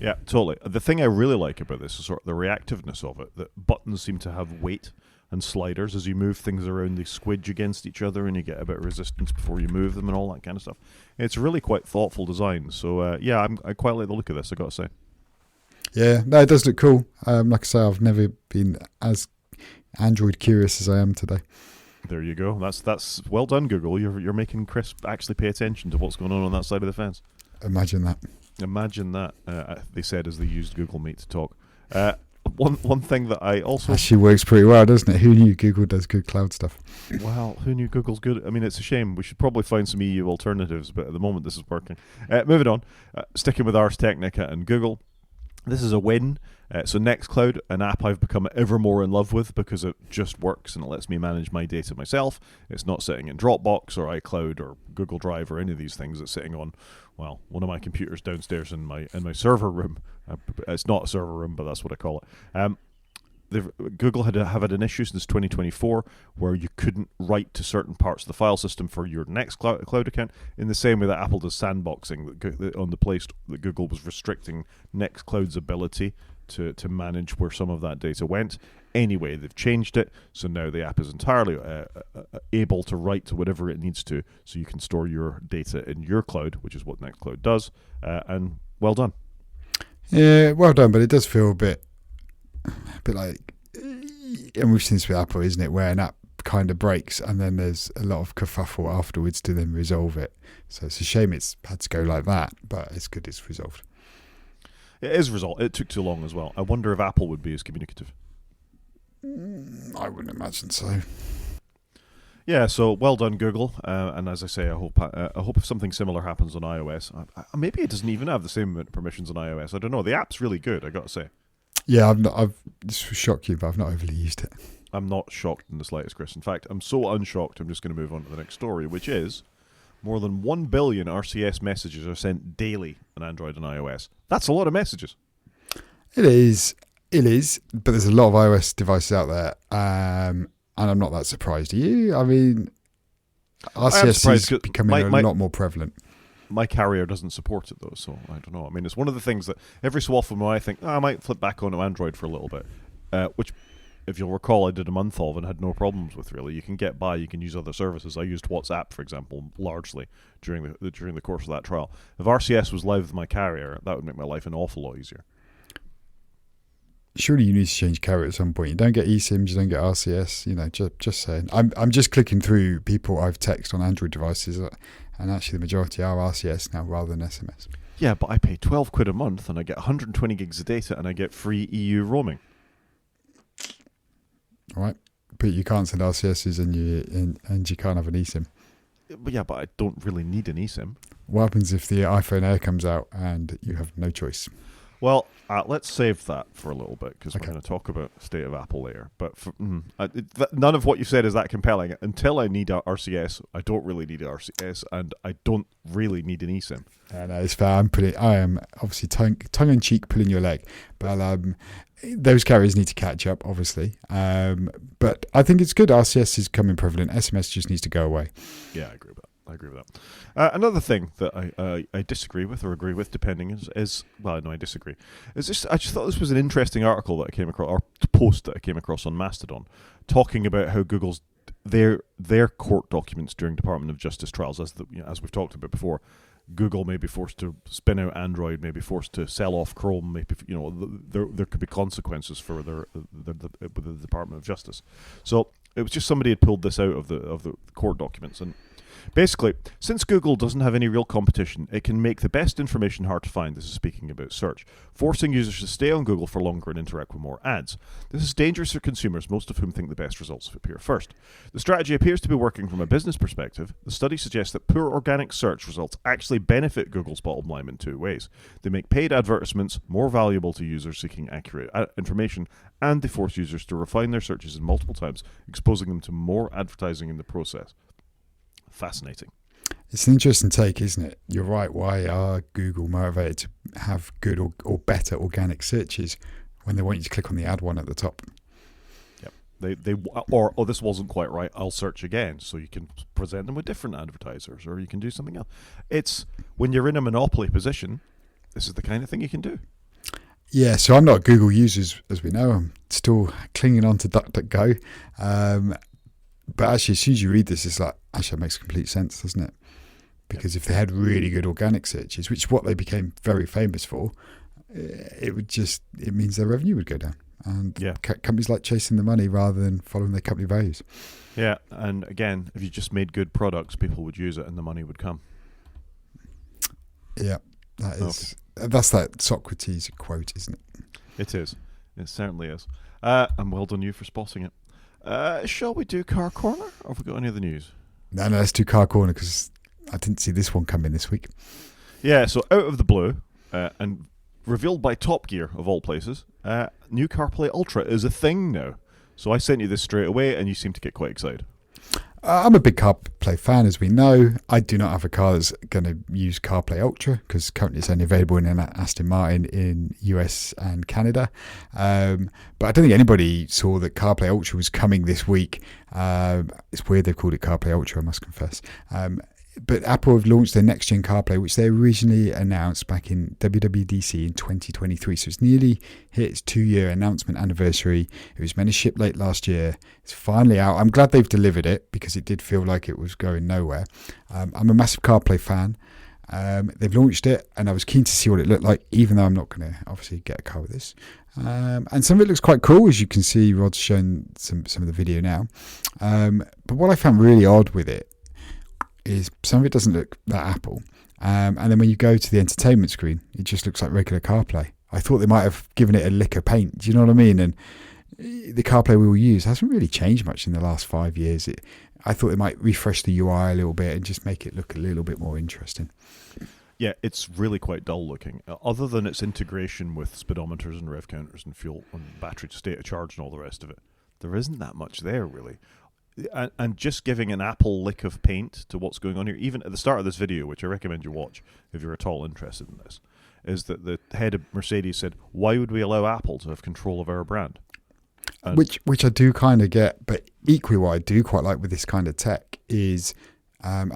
Yeah, totally. The thing I really like about this is sort of the reactiveness of it, that buttons seem to have weight and sliders. As you move things around, they squidge against each other and you get a bit of resistance before you move them and all that kind of stuff. It's really quite thoughtful design. So, I quite like the look of this, I got to say. Yeah, no, it does look cool. Like I say, I've never been as Android curious as I am today. There you go. That's well done, Google. You're making Chris actually pay attention to what's going on that side of the fence. Imagine that. They said as they used Google Meet to talk. One thing that I also... Actually works pretty well, doesn't it? Who knew Google does good cloud stuff? Well, who knew Google's good? I mean, it's a shame. We should probably find some EU alternatives, but at the moment this is working. Moving on. Sticking with Ars Technica and Google. This is a win. So Nextcloud, an app I've become ever more in love with because it just works and it lets me manage my data myself. It's not sitting in Dropbox or iCloud or Google Drive or any of these things. It's sitting on, one of my computers downstairs in my server room. It's not a server room, but that's what I call it. Google have had an issue since 2024 where you couldn't write to certain parts of the file system for your Nextcloud account, in the same way that Apple does sandboxing on the Play Store. That Google was restricting Nextcloud's ability to manage where some of that data went. Anyway, they've changed it, so now the app is entirely able to write to whatever it needs to, so you can store your data in your cloud, which is what Nextcloud does, and well done. Yeah, well done, but it does feel a bit like, and we've seen this with Apple, isn't it, where an app kind of breaks and then there's a lot of kerfuffle afterwards to then resolve it. So it's a shame it's had to go like that, but it's good it's resolved. It is resolved. It took too long as well. I wonder if Apple would be as communicative. I wouldn't imagine so. Yeah, so well done, Google. And as I say, I hope if something similar happens on iOS, maybe it doesn't even have the same amount of permissions on iOS. I don't know. The app's really good, I got to say. Yeah, this will shock you, but I've not overly used it. I'm not shocked in the slightest, Chris. In fact, I'm so unshocked, I'm just going to move on to the next story, which is more than 1 billion RCS messages are sent daily on Android and iOS. That's a lot of messages. It is, but there's a lot of iOS devices out there, and I'm not that surprised. Are you? I mean, RCS is becoming a lot more prevalent. My carrier doesn't support it, though, so I don't know. I mean, it's one of the things that every so often when I think, I might flip back onto Android for a little bit, which, if you'll recall, I did a month of and had no problems with, really. You can get by, you can use other services. I used WhatsApp, for example, largely during the course of that trial. If RCS was live with my carrier, that would make my life an awful lot easier. Surely you need to change carrier at some point. You don't get eSIMs, you don't get RCS. You know, just saying. I'm just clicking through people I've texted on Android devices, and actually the majority are RCS now rather than SMS. Yeah, but I pay £12 a month and I get 120 gigs of data and I get free EU roaming. All right, but you can't send RCSs and you can't have an eSIM. But yeah, but I don't really need an eSIM. What happens if the iPhone Air comes out and you have no choice? Well, let's save that for a little bit because we're going to talk about the state of Apple later. But none of what you said is that compelling. Until I need RCS, I don't really need RCS, and I don't really need an eSIM. No, it's fair. I am obviously tongue in cheek pulling your leg, but those carriers need to catch up, obviously. But I think it's good. RCS is coming prevalent. SMS just needs to go away. Yeah, I agree with that. Another thing that I disagree with or agree with, depending, is well, no, I disagree. I just thought this was an interesting article that I came across, or post that I came across on Mastodon, talking about how Google's their court documents during Department of Justice trials, as we've talked about before. Google may be forced to spin out Android, may be forced to sell off Chrome. Maybe there could be consequences for the Department of Justice. So it was just somebody had pulled this out of the court documents. And basically, since Google doesn't have any real competition, it can make the best information hard to find. This is speaking about search, forcing users to stay on Google for longer and interact with more ads. This is dangerous for consumers, most of whom think the best results appear first. The strategy appears to be working from a business perspective. The study suggests that poor organic search results actually benefit Google's bottom line in two ways. They make paid advertisements more valuable to users seeking accurate information, and they force users to refine their searches in multiple times, exposing them to more advertising in the process. Fascinating. It's an interesting take, isn't it? You're right. Why are Google motivated to have good or better organic searches when they want you to click on the ad one at the top? Yep. Or this wasn't quite right, I'll search again. So you can present them with different advertisers, or you can do something else. It's when you're in a monopoly position, this is the kind of thing you can do. Yeah, so I'm not a Google user, as we know. I'm still clinging on to DuckDuckGo. But actually, as soon as you read this, it's like, actually, it makes complete sense, doesn't it? Because if they had really good organic searches, which is what they became very famous for, it means their revenue would go down. And companies like chasing the money rather than following their company values. Yeah, and again, if you just made good products, people would use it and the money would come. Yeah, that's that Socrates quote, isn't it? It is. It certainly is. And well done you for spotting it. Shall we do Car Corner, or have we got any other news? No, let's do Car Corner because I didn't see this one come in this week. Yeah, so out of the blue, and revealed by Top Gear, of all places, new CarPlay Ultra is a thing now. So I sent you this straight away, and you seem to get quite excited. I'm a big CarPlay fan, as we know. I do not have a car that's going to use CarPlay Ultra because currently it's only available in an Aston Martin in US and Canada. But I don't think anybody saw that CarPlay Ultra was coming this week. It's weird they've called it CarPlay Ultra, I must confess. But Apple have launched their next-gen CarPlay, which they originally announced back in WWDC in 2023. So it's nearly hit its 2-year announcement anniversary. It was meant to ship late last year. It's finally out. I'm glad they've delivered it because it did feel like it was going nowhere. I'm a massive CarPlay fan. They've launched it, and I was keen to see what it looked like, even though I'm not going to obviously get a car with this. And some of it looks quite cool, as you can see. Rod's shown some of the video now. But what I found really odd with it is some of it doesn't look that Apple. And then when you go to the entertainment screen, it just looks like regular CarPlay. I thought they might have given it a lick of paint. Do you know what I mean? And the CarPlay we all use hasn't really changed much in the last 5 years. I thought it might refresh the UI a little bit and just make it look a little bit more interesting. Yeah, it's really quite dull looking. Other than its integration with speedometers and rev counters and fuel and battery state of charge and all the rest of it, there isn't that much there really. And just giving an Apple lick of paint to what's going on here, even at the start of this video, which I recommend you watch if you're at all interested in this, is that the head of Mercedes said, why would we allow Apple to have control of our brand? And Which I do kind of get, but equally what I do quite like with this kind of tech is, and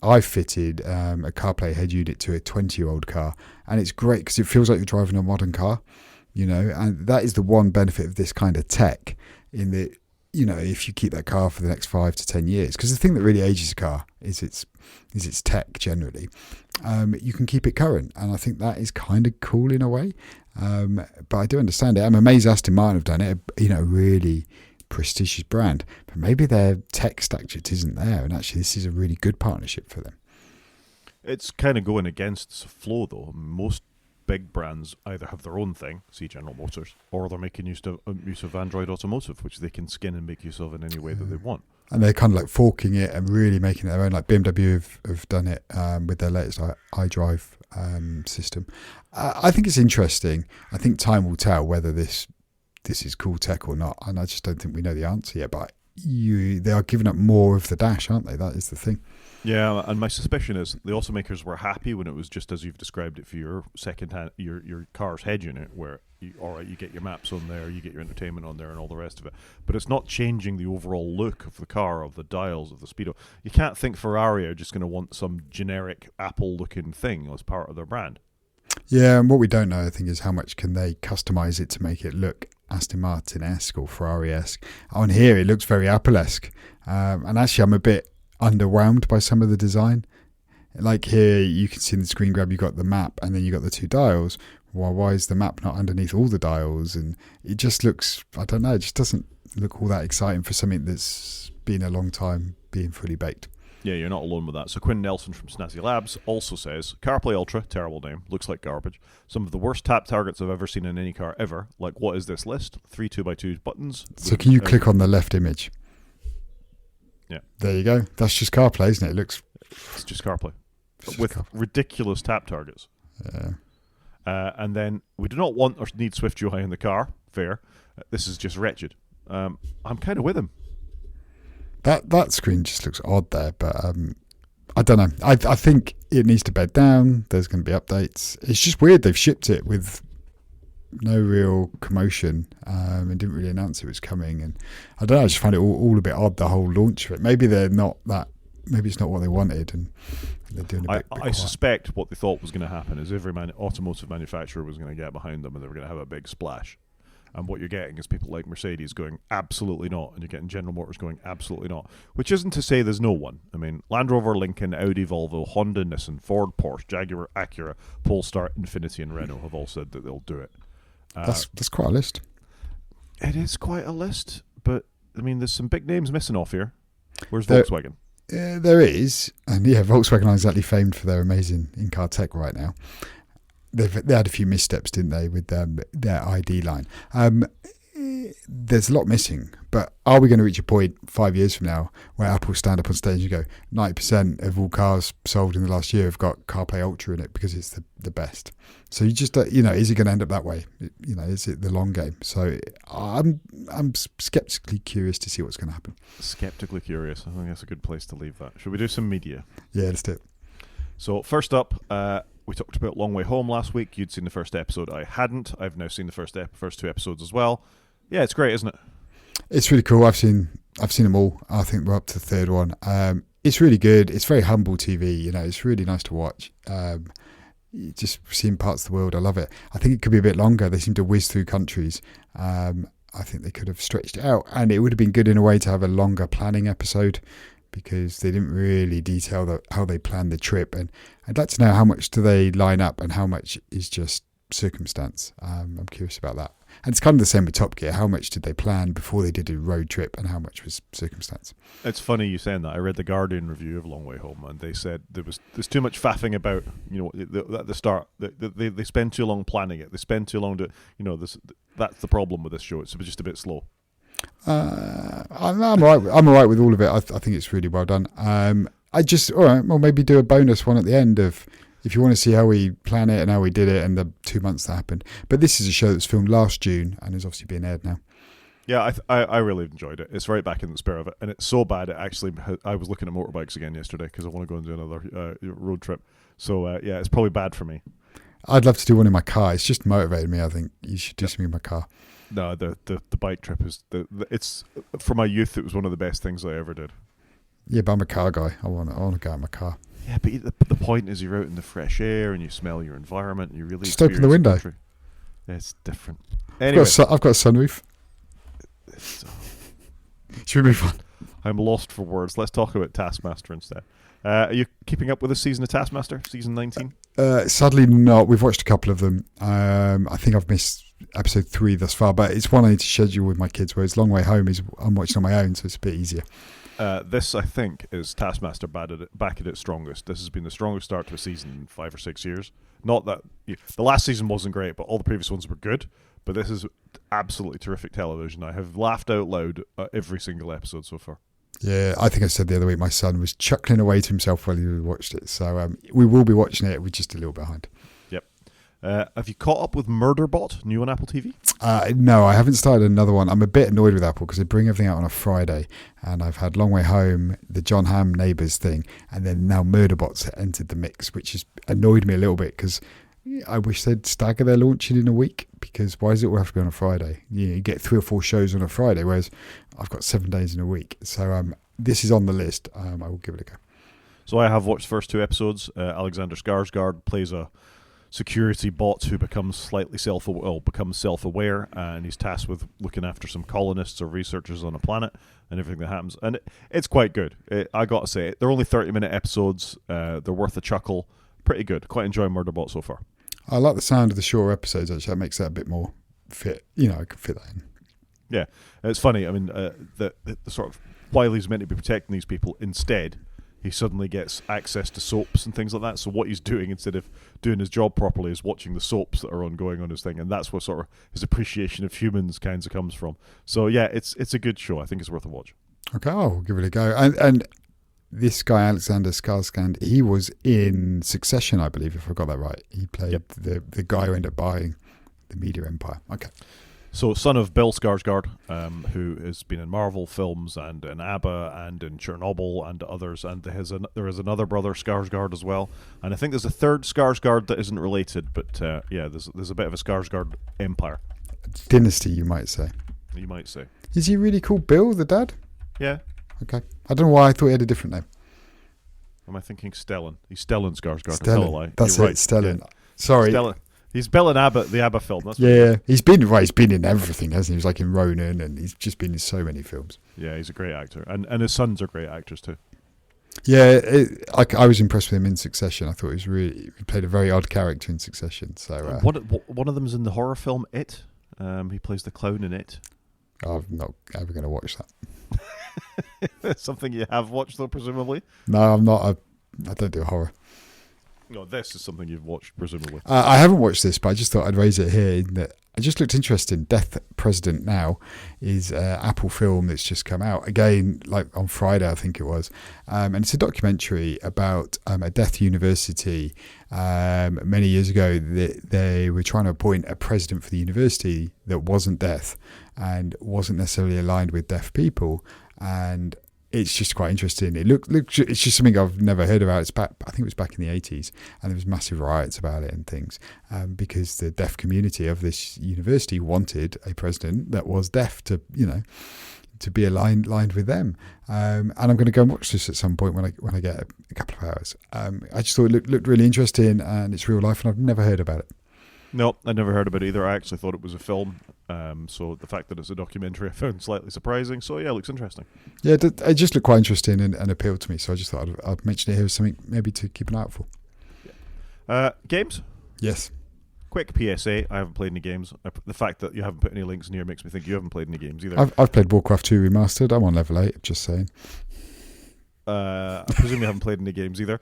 I've fitted a CarPlay head unit to a 20-year-old car, and it's great because it feels like you're driving a modern car, and that is the one benefit of this kind of tech in that, if you keep that car for the next 5 to 10 years, because the thing that really ages a car is its tech generally, you can keep it current, and I think that is kind of cool in a way. But I do understand it. I'm amazed Aston Martin have done it, a really prestigious brand, but maybe their tech stack just isn't there, and actually this is a really good partnership for them. it's kind of going against the flow, though. Most big brands either have their own thing, see General Motors, or they're making use of Android Automotive, which they can skin and make use of in any way that they want. And they're kind of like forking it and really making it their own. Like BMW have done it with their latest iDrive system. I think it's interesting. I think time will tell whether this is cool tech or not. And I just don't think we know the answer yet. But they are giving up more of the dash, aren't they? That is the thing. Yeah, and my suspicion is the automakers were happy when it was just as you've described it for your second-hand, your car's head unit, where you get your maps on there, you get your entertainment on there, and all the rest of it. But it's not changing the overall look of the car, of the dials, of the speedo. You can't think Ferrari are just going to want some generic Apple-looking thing as part of their brand. Yeah, and what we don't know, I think, is how much can they customize it to make it look Aston Martin-esque or Ferrari-esque. On here, it looks very Apple-esque. And actually, I'm a bit underwhelmed by some of the design. Like here, you can see in the screen grab, you got the map and then you got the two dials. Well, why is the map not underneath all the dials? And it just looks, I don't know, it just doesn't look all that exciting for something that's been a long time being fully baked. Yeah, you're not alone with that. So Quinn Nelson from Snazzy Labs also says, CarPlay Ultra, terrible name, looks like garbage. Some of the worst tap targets I've ever seen in any car ever. Like, what is this list? 3 2x2 buttons. So can you click on the left image? Yeah. There you go. That's just CarPlay, isn't it? It's just CarPlay. With ridiculous tap targets. Yeah. And then, we do not want or need Swift UI in the car. Fair. This is just wretched. I'm kind of with him. That screen just looks odd there, but I don't know. I think it needs to bed down. There's going to be updates. It's just weird they've shipped it with no real commotion and didn't really announce it was coming. And I don't know, I just find it all a bit odd, the whole launch of it. Maybe it's not what they wanted and they're doing a bit I suspect what they thought was going to happen is every automotive manufacturer was going to get behind them and they were going to have a big splash. And what you're getting is people like Mercedes going, absolutely not. And you're getting General Motors going, absolutely not. Which isn't to say there's no one. I mean, Land Rover, Lincoln, Audi, Volvo, Honda, Nissan, Ford, Porsche, Jaguar, Acura, Polestar, Infiniti and Renault have all said that they'll do it. That's quite a list. It is quite a list. But, I mean, there's some big names missing off here. Where's Volkswagen? There is. And yeah, Volkswagen aren't exactly famed for their amazing in-car tech right now. They had a few missteps, didn't they, with their ID line. There's a lot missing, but are we going to reach a point 5 years from now where Apple stand up on stage and go, 90% of all cars sold in the last year have got CarPlay Ultra in it because it's the best? So you just, is it going to end up that way? Is it the long game? So I'm skeptically curious to see what's going to happen. Skeptically curious. I think that's a good place to leave that. Should we do some media? Yeah, let's do it. So first up, we talked about Long Way Home last week. You'd seen the first episode. I hadn't. I've now seen the first 2 episodes as well. Yeah, it's great, isn't it? It's really cool. I've seen them all. I think we're up to the third one. It's really good. It's very humble TV. It's really nice to watch. Just seeing parts of the world. I love it. I think it could be a bit longer. They seem to whiz through countries. I think they could have stretched it out, and it would have been good in a way to have a longer planning episode, because they didn't really detail how they planned the trip. And I'd like to know how much do they line up and how much is just circumstance. I'm curious about that. And it's kind of the same with Top Gear. How much did they plan before they did a road trip and how much was circumstance? It's funny you saying that. I read the Guardian review of Long Way Home and they said there's too much faffing about, at the start. They spend too long planning it. They spend too long That's the problem with this show. It's just a bit slow. I'm all right. I'm all right with all of it. I think it's really well done. I just all right. Well, maybe do a bonus one at the end of if you want to see how we plan it and how we did it and the 2 months that happened. But this is a show that was filmed last June and is obviously being aired now. Yeah, I really enjoyed it. It's right back in the spirit of it, and it's so bad. It actually, I was looking at motorbikes again yesterday because I want to go and do another road trip. So yeah, it's probably bad for me. I'd love to do one in my car. It's just motivated me. I think you should do something in my car. No, the bike trip is it's for my youth. It was one of the best things I ever did. Yeah, but I'm a car guy. I want to go in my car. Yeah, but the point is you're out in the fresh air and you smell your environment. And you really just open the window. Country. It's different. Anyway, I've got a sunroof. Should we move on? I'm lost for words. Let's talk about Taskmaster instead. Are you keeping up with this season of Taskmaster, season 19? Sadly not. We've watched a couple of them. I think I've missed episode 3 thus far, but it's one I need to schedule with my kids, whereas Long Way Home is I'm watching on my own, so it's a bit easier. This, I think, is Taskmaster back at its strongest. This has been the strongest start to a season in 5 or 6 years. Not that the last season wasn't great, but all the previous ones were good. But this is absolutely terrific television. I have laughed out loud at every single episode so far. Yeah, I think I said the other week my son was chuckling away to himself while he watched it. So we will be watching it. We're just a little behind. Yep. Have you caught up with Murderbot, new on Apple TV? No, I haven't started another one. I'm a bit annoyed with Apple because they bring everything out on a Friday. And I've had Long Way Home, the John Hamm Neighbours thing, and then now Murderbot's entered the mix, which has annoyed me a little bit because I wish they'd stagger their launching in a week, because why does it all have to be on a Friday? You get 3 or 4 shows on a Friday, whereas I've got 7 days in a week. So this is on the list. I will give it a go. So I have watched the first 2 episodes. Alexander Skarsgård plays a security bot who becomes self-aware, and he's tasked with looking after some colonists or researchers on a planet and everything that happens. And it's quite good. I got to say, they're only 30-minute episodes. They're worth a chuckle. Pretty good. Quite enjoying Murderbot so far. I like the sound of the shorter episodes, actually. That makes that a bit more fit. I can fit that in. Yeah. It's funny. I mean, the sort of, while he's meant to be protecting these people, instead, he suddenly gets access to soaps and things like that. So what he's doing, instead of doing his job properly, is watching the soaps that are ongoing on his thing. And that's what sort of his appreciation of humans kind of comes from. So, yeah, it's a good show. I think it's worth a watch. Okay, I'll give it a go. And this guy, Alexander Skarsgård, he was in Succession, I believe, if I got that right. He played the guy who ended up buying the media empire. Okay. So, son of Bill Skarsgård, who has been in Marvel films and in ABBA and in Chernobyl and others, and there is another brother, Skarsgård, as well. And I think there's a third Skarsgård that isn't related, but there's a bit of a Skarsgård empire. Dynasty, you might say. You might say. Is he really called Bill, the dad? Yeah. Okay. I don't know why I thought he had a different name. Am I thinking Stellan? He's Stellan Skarsgård. Stellan. That's You're it, right. Stellan. Yeah. Sorry. Stellan. He's Bill in ABBA, the ABBA film. That's he's been in everything, hasn't he? He was like in Ronin, and he's just been in so many films. Yeah, he's a great actor, and his sons are great actors too. Yeah, I was impressed with him in Succession. I thought he played a very odd character in Succession. So one of them is in the horror film It. He plays the clown in It. I'm not ever going to watch that. That's something you have watched, though, presumably? No, I'm not. I don't do horror. No, this is something you've watched, presumably. I haven't watched this, but I just thought I'd raise it here. In that it just looked interesting. Death President Now is an Apple film that's just come out. Again, like on Friday, I think it was. And it's a documentary about a deaf university. Many years ago, they were trying to appoint a president for the university that wasn't deaf and wasn't necessarily aligned with deaf people. And it's just quite interesting. It's just something I've never heard about. It's back. I think it was back in the 80s, and there was massive riots about it and things because the deaf community of this university wanted a president that was deaf to be aligned with them. And I'm going to go and watch this at some point when I get a couple of hours. I just thought it looked really interesting, and it's real life, and I've never heard about it. No, I never heard about it either. I actually thought it was a film. So the fact that it's a documentary I found slightly surprising. So yeah, it looks interesting. Yeah, it just looked quite interesting and appealed to me. So I just thought I'd mention it here as something maybe to keep an eye out for. Yeah. Games? Yes. Quick PSA, I haven't played any games. The fact that you haven't put any links in here makes me think you haven't played any games either. I've played Warcraft 2 Remastered. I'm on level 8, just saying. I presume you haven't played any games either.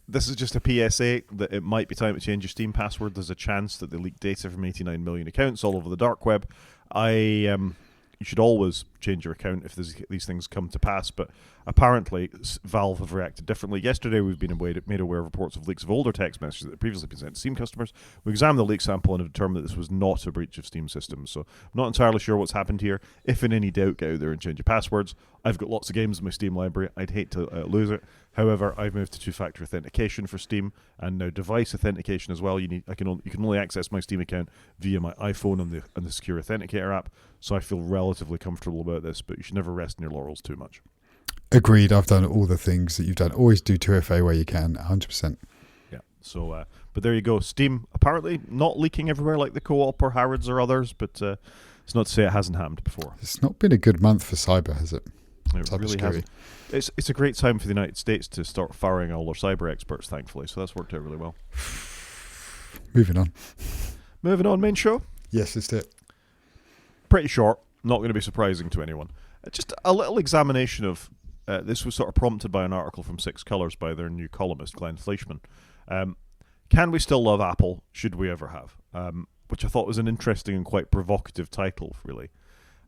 this is just a PSA that it might be time to change your Steam password. There's a chance that they leak data from 89 million accounts all over the dark web. You should always change your account if these things come to pass, but apparently Valve have reacted differently. Yesterday, we've been made aware of reports of leaks of older text messages that had previously been sent to Steam customers. We examined the leak sample and have determined that this was not a breach of Steam systems, so I'm not entirely sure what's happened here. If in any doubt, get out there and change your passwords. I've got lots of games in my Steam library. I'd hate to lose it. However, I've moved to two-factor authentication for Steam and now device authentication as well. You can only access my Steam account via my iPhone and the Secure Authenticator app. So I feel relatively comfortable about this, but you should never rest on your laurels too much. Agreed. I've done all the things that you've done. Always do 2FA where you can, 100%. Yeah. So, but there you go. Steam apparently not leaking everywhere like the Co-op or Harrods or others, but it's not to say it hasn't happened before. It's not been a good month for cyber, has it? It really hasn't. It's a great time for the United States to start firing all their cyber experts, thankfully. So that's worked out really well. Moving on. Main show? Yes, it's it. Pretty short, not going to be surprising to anyone. Just a little examination of, this was sort of prompted by an article from Six Colors by their new columnist, Glenn Fleischman. Can we still love Apple? Should we ever have? Which I thought was an interesting and quite provocative title, really.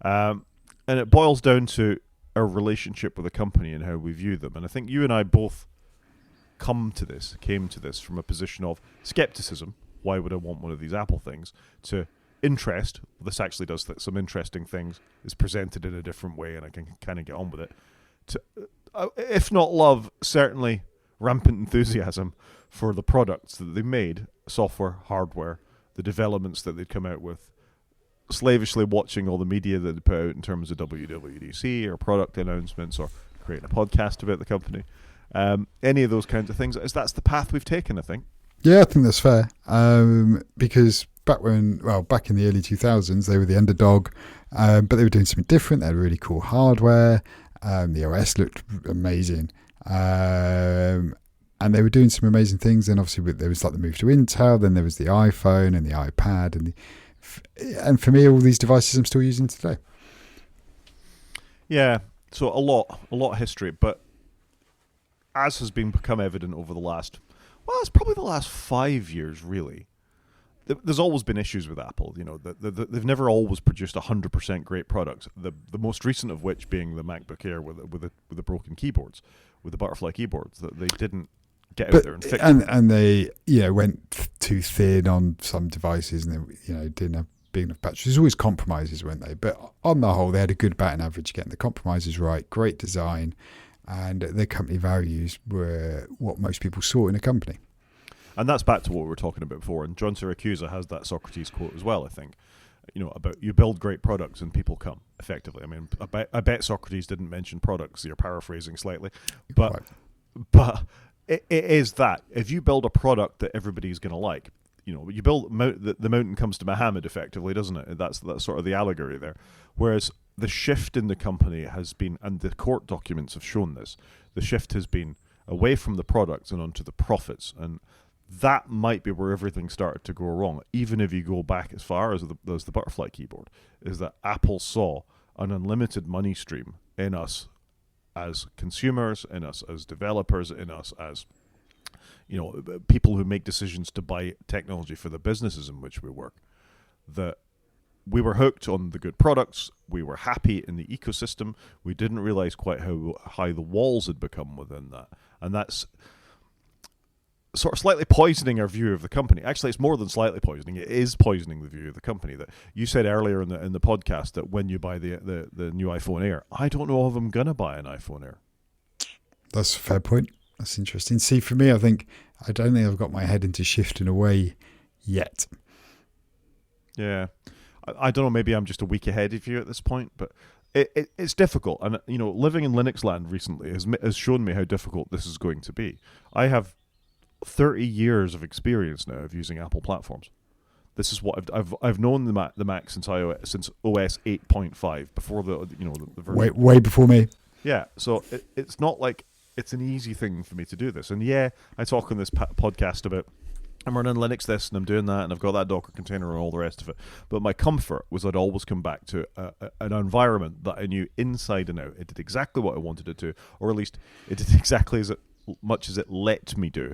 And it boils down to our relationship with a company and how we view them. And I think you and I both came to this from a position of skepticism. Why would I want one of these Apple things? To interest. This actually does some interesting things. Is presented in a different way, and I can kind of get on with it. To, if not love, certainly rampant enthusiasm for the products that they made, software, hardware, the developments that they'd come out with. Slavishly watching all the media that they put out in terms of WWDC or product announcements or creating a podcast about the company. Any of those kinds of things. That's the path we've taken, I think. Yeah, I think that's fair. Because back in the early 2000s, they were the underdog, but they were doing something different. They had really cool hardware. The OS looked amazing. And they were doing some amazing things. And obviously there was like the move to Intel, then there was the iPhone and the iPad. And for me, all these devices I'm still using today. Yeah, so a lot of history. But as has become evident over it's probably the last 5 years, really. There's always been issues with Apple. You know, they've never always produced 100% great products. The most recent of which being the MacBook Air with the broken keyboards, with the butterfly keyboards that they didn't get out there and fix. And they went too thin on some devices, and they didn't have big enough batteries. There's always compromises, weren't they? But on the whole, they had a good batting average, getting the compromises right, great design, and their company values were what most people saw in a company. And that's back to what we were talking about before. And John Siracusa has that Socrates quote as well, I think. About you build great products and people come, effectively. I mean, I bet Socrates didn't mention products. You're paraphrasing slightly. But it is that. If you build a product that everybody's going to like, you build the mountain comes to Muhammad, effectively, doesn't it? That's sort of the allegory there. Whereas the shift in the company has been, and the court documents have shown this, the shift has been away from the products and onto the profits. And that might be where everything started to go wrong, even if you go back as far as the butterfly keyboard, is that Apple saw an unlimited money stream in us as consumers, in us as developers, in us as people who make decisions to buy technology for the businesses in which we work, that we were hooked on the good products, we were happy in the ecosystem, we didn't realize quite how high the walls had become within that. And that's sort of slightly poisoning our view of the company. Actually, it's more than slightly poisoning. It is poisoning the view of the company. That you said earlier in the podcast that when you buy the new iPhone Air, I don't know if I'm going to buy an iPhone Air. That's a fair point. That's interesting. See, for me, I don't think I've got my head into shifting away yet. Yeah. I don't know, maybe I'm just a week ahead of you at this point, but it's difficult. And, living in Linux land recently has shown me how difficult this is going to be. I have 30 years of experience now of using Apple platforms. This is what I've known the Mac since OS 8.5, before the version. Way before me. Yeah, so it's not like it's an easy thing for me to do this. And yeah, I talk on this podcast about I'm running Linux this and I'm doing that and I've got that Docker container and all the rest of it. But my comfort was I'd always come back to an environment that I knew inside and out. It did exactly what I wanted it to, or at least it did exactly as much as it let me do.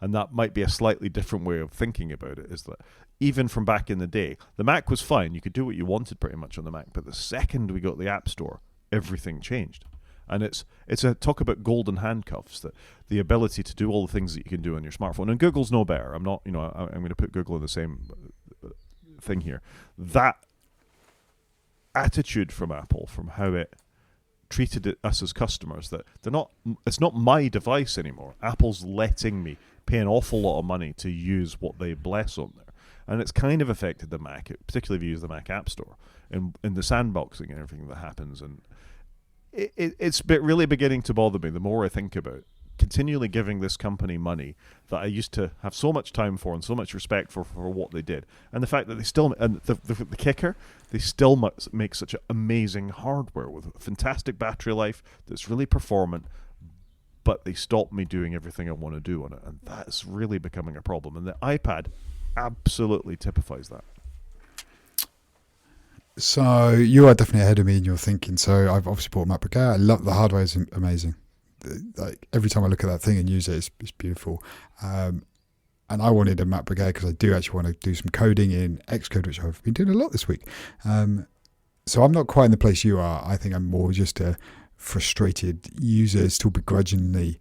and that might be a slightly different way of thinking about it, is that even from back in the day, the Mac was fine. You could do what you wanted pretty much on the Mac, but the second we got the App Store, everything changed. And it's a talk about golden handcuffs, that the ability to do all the things that you can do on your smartphone. And Google's no better. I'm not, I'm going to put Google in the same thing here. That attitude from Apple, from how it treated us as customers, that it's not my device anymore. Apple's letting me pay an awful lot of money to use what they bless on there. And it's kind of affected the Mac, particularly if you use the Mac App Store, in the sandboxing and everything that happens. And it's really beginning to bother me the more I think about continually giving this company money that I used to have so much time for and so much respect for what they did. And the fact that they still, and the kicker, they still make such amazing hardware with fantastic battery life that's really performant, but they stop me doing everything I want to do on it. And that's really becoming a problem. And the iPad absolutely typifies that. So you are definitely ahead of me in your thinking. So I've obviously bought a MacBook Air. I love the hardware; is amazing. Like every time I look at that thing and use it, it's beautiful. And I wanted a MacBook Air because I do actually want to do some coding in Xcode, which I've been doing a lot this week. So I'm not quite in the place you are. I think I'm more just a frustrated user, still begrudgingly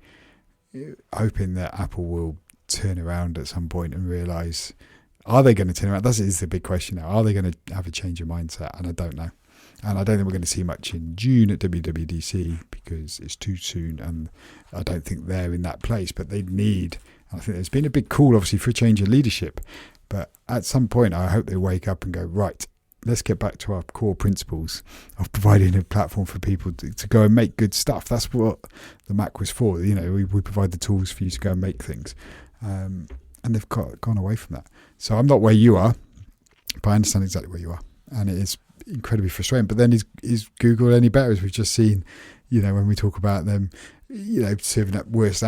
hoping that Apple will turn around at some point and realise, are they going to turn around? That is the big question now. Are they going to have a change of mindset? And I don't know. And I don't think we're going to see much in June at WWDC because it's too soon, and I don't think they're in that place. But they need, I think there's been a big call, obviously, for a change in leadership. But at some point, I hope they wake up and go, right, let's get back to our core principles of providing a platform for people to go and make good stuff. That's what the Mac was for. We provide the tools for you to go and make things. And they've gone away from that. So I'm not where you are, but I understand exactly where you are. And it is incredibly frustrating. But then is Google any better, as we've just seen, when we talk about them, serving up worse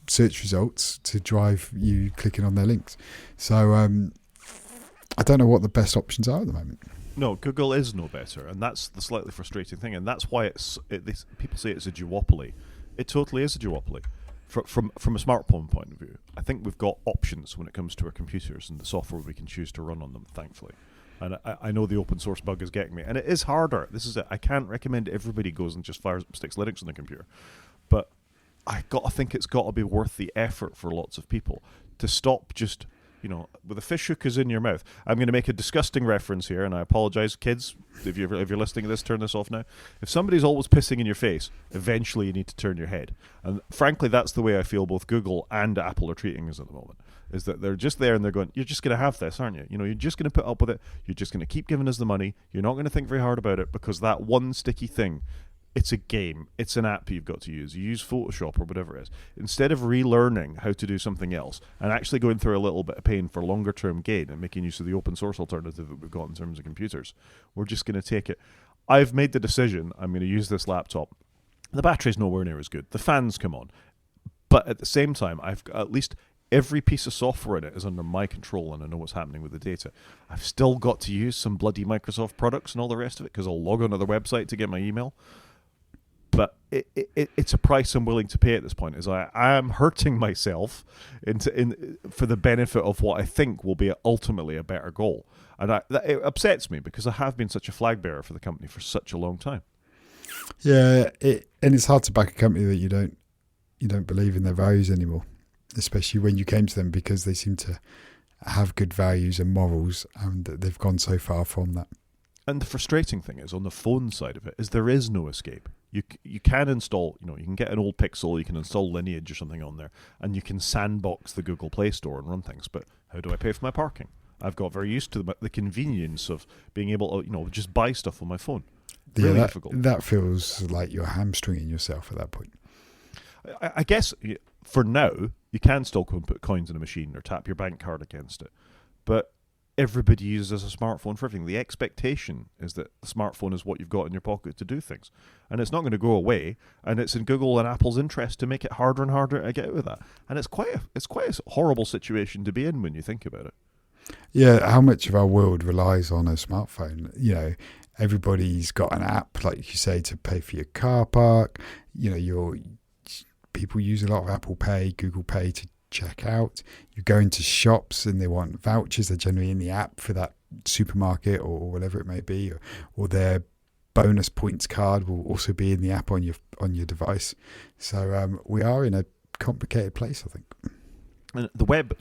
search results to drive you clicking on their links. So I don't know what the best options are at the moment. No, Google is no better, and that's the slightly frustrating thing. And that's why people say it's a duopoly. It totally is a duopoly. From a smartphone point of view, I think we've got options when it comes to our computers and the software we can choose to run on them, thankfully. And I know the open source bug is getting me. And it is harder. This is it. I can't recommend everybody goes and just sticks Linux on the computer. But I think it's got to be worth the effort for lots of people to stop just, with a fish hook is in your mouth. I'm going to make a disgusting reference here, and I apologize, kids. If you're listening to this, turn this off now. If somebody's always pissing in your face, eventually you need to turn your head. And frankly, that's the way I feel both Google and Apple are treating us at the moment. Is that they're just there and they're going, you're just going to have this, aren't you? You're just going to put up with it. You're just going to keep giving us the money. You're not going to think very hard about it because that one sticky thing, it's a game. It's an app you've got to use. You use Photoshop or whatever it is. Instead of relearning how to do something else and actually going through a little bit of pain for longer term gain and making use of the open source alternative that we've got in terms of computers, we're just going to take it. I've made the decision. I'm going to use this laptop. The battery's nowhere near as good. The fans come on. But at the same time, I've got at least every piece of software in it is under my control and I know what's happening with the data. I've still got to use some bloody Microsoft products and all the rest of it because I'll log on to their website to get my email. But it's a price I'm willing to pay at this point. Is I am hurting myself for the benefit of what I think will be ultimately a better goal. And it upsets me because I have been such a flag bearer for the company for such a long time. Yeah, and it's hard to back a company that you don't believe in their values anymore, especially when you came to them because they seem to have good values and morals, and they've gone so far from that. And the frustrating thing is, on the phone side of it, is there is no escape. You can install, you can get an old Pixel, you can install Lineage or something on there, and you can sandbox the Google Play Store and run things. But how do I pay for my parking? I've got very used to the convenience of being able to, just buy stuff on my phone. Really difficult. That feels like you're hamstringing yourself at that point. I guess for now, you can still go and put coins in a machine or tap your bank card against it. But everybody uses a smartphone for everything. The expectation is that the smartphone is what you've got in your pocket to do things. And it's not going to go away. And it's in Google and Apple's interest to make it harder and harder to get out of that. And it's quite a horrible situation to be in when you think about it. Yeah, how much of our world relies on a smartphone? Everybody's got an app, like you say, to pay for your car park. people use a lot of Apple Pay, Google Pay to check out. You go into shops and they want vouchers. They're generally in the app for that supermarket or whatever it may be, or their bonus points card will also be in the app on your device. So we are in a complicated place, I think. And the web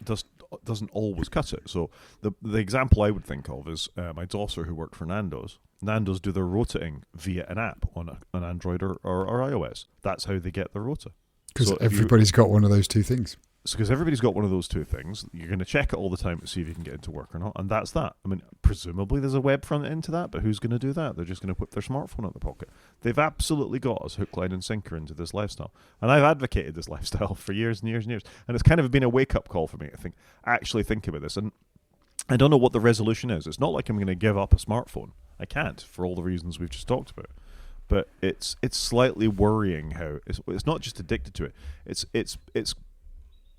doesn't always cut it. So the example I would think of is my daughter who worked for Nando's. Nando's do their rotating via an app on an Android or iOS. That's how they get their rota. Because everybody's got one of those two things. So because everybody's got one of those two things, you're going to check it all the time to see if you can get into work or not, and that's that. I mean, presumably there's a web front end to that, but who's going to do that? They're just going to put their smartphone in their pocket. They've absolutely got us hook, line, and sinker into this lifestyle, and I've advocated this lifestyle for years and years and years, and it's kind of been a wake-up call for me. I think actually think about this, and I don't know what the resolution is. It's not like I'm going to give up a smartphone. I can't for all the reasons we've just talked about. But it's slightly worrying how it's not just addicted to it. It's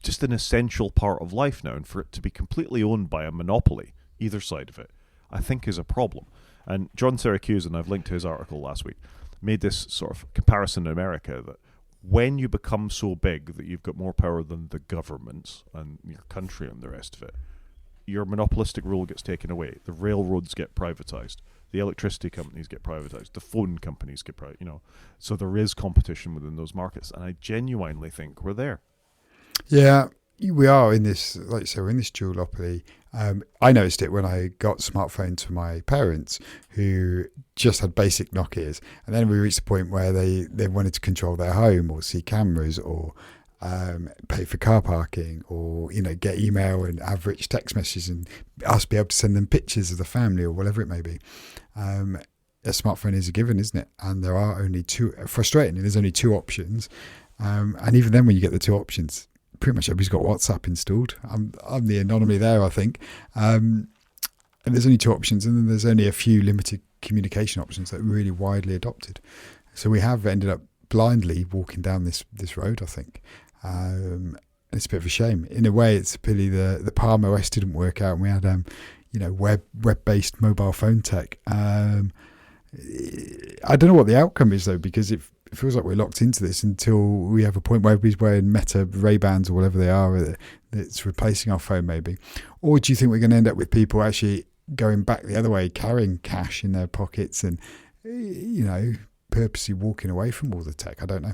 just an essential part of life now, and for it to be completely owned by a monopoly, either side of it, I think is a problem. And John Syracuse, and I've linked to his article last week, made this sort of comparison in America that when you become so big that you've got more power than the governments and your country and the rest of it, your monopolistic rule gets taken away. The railroads get privatized. The electricity companies get privatized. The phone companies get privatized. So there is competition within those markets, and I genuinely think we're there. Yeah, we are in this, like you say, we're in this duopoly. I noticed it when I got smartphone to my parents, who just had basic Nokias, and then we reached the point where they wanted to control their home or see cameras or pay for car parking or get email and have rich text messages and us be able to send them pictures of the family or whatever it may be. A smartphone is a given, isn't it? And there are only two. Frustrating. There's only two options, and even then, when you get the two options, pretty much everybody's got WhatsApp installed. I'm the anomaly there, I think. And there's only two options, and then there's only a few limited communication options that are really widely adopted. So we have ended up blindly walking down this road, I think. It's a bit of a shame. In a way, it's a pity the Palm OS didn't work out, and we had web-based mobile phone tech. I don't know what the outcome is though, because it feels like we're locked into this until we have a point where everybody's wearing Meta Ray-Bans or whatever they are that's replacing our phone maybe. Or do you think we're going to end up with people actually going back the other way, carrying cash in their pockets and purposely walking away from all the tech? I don't know.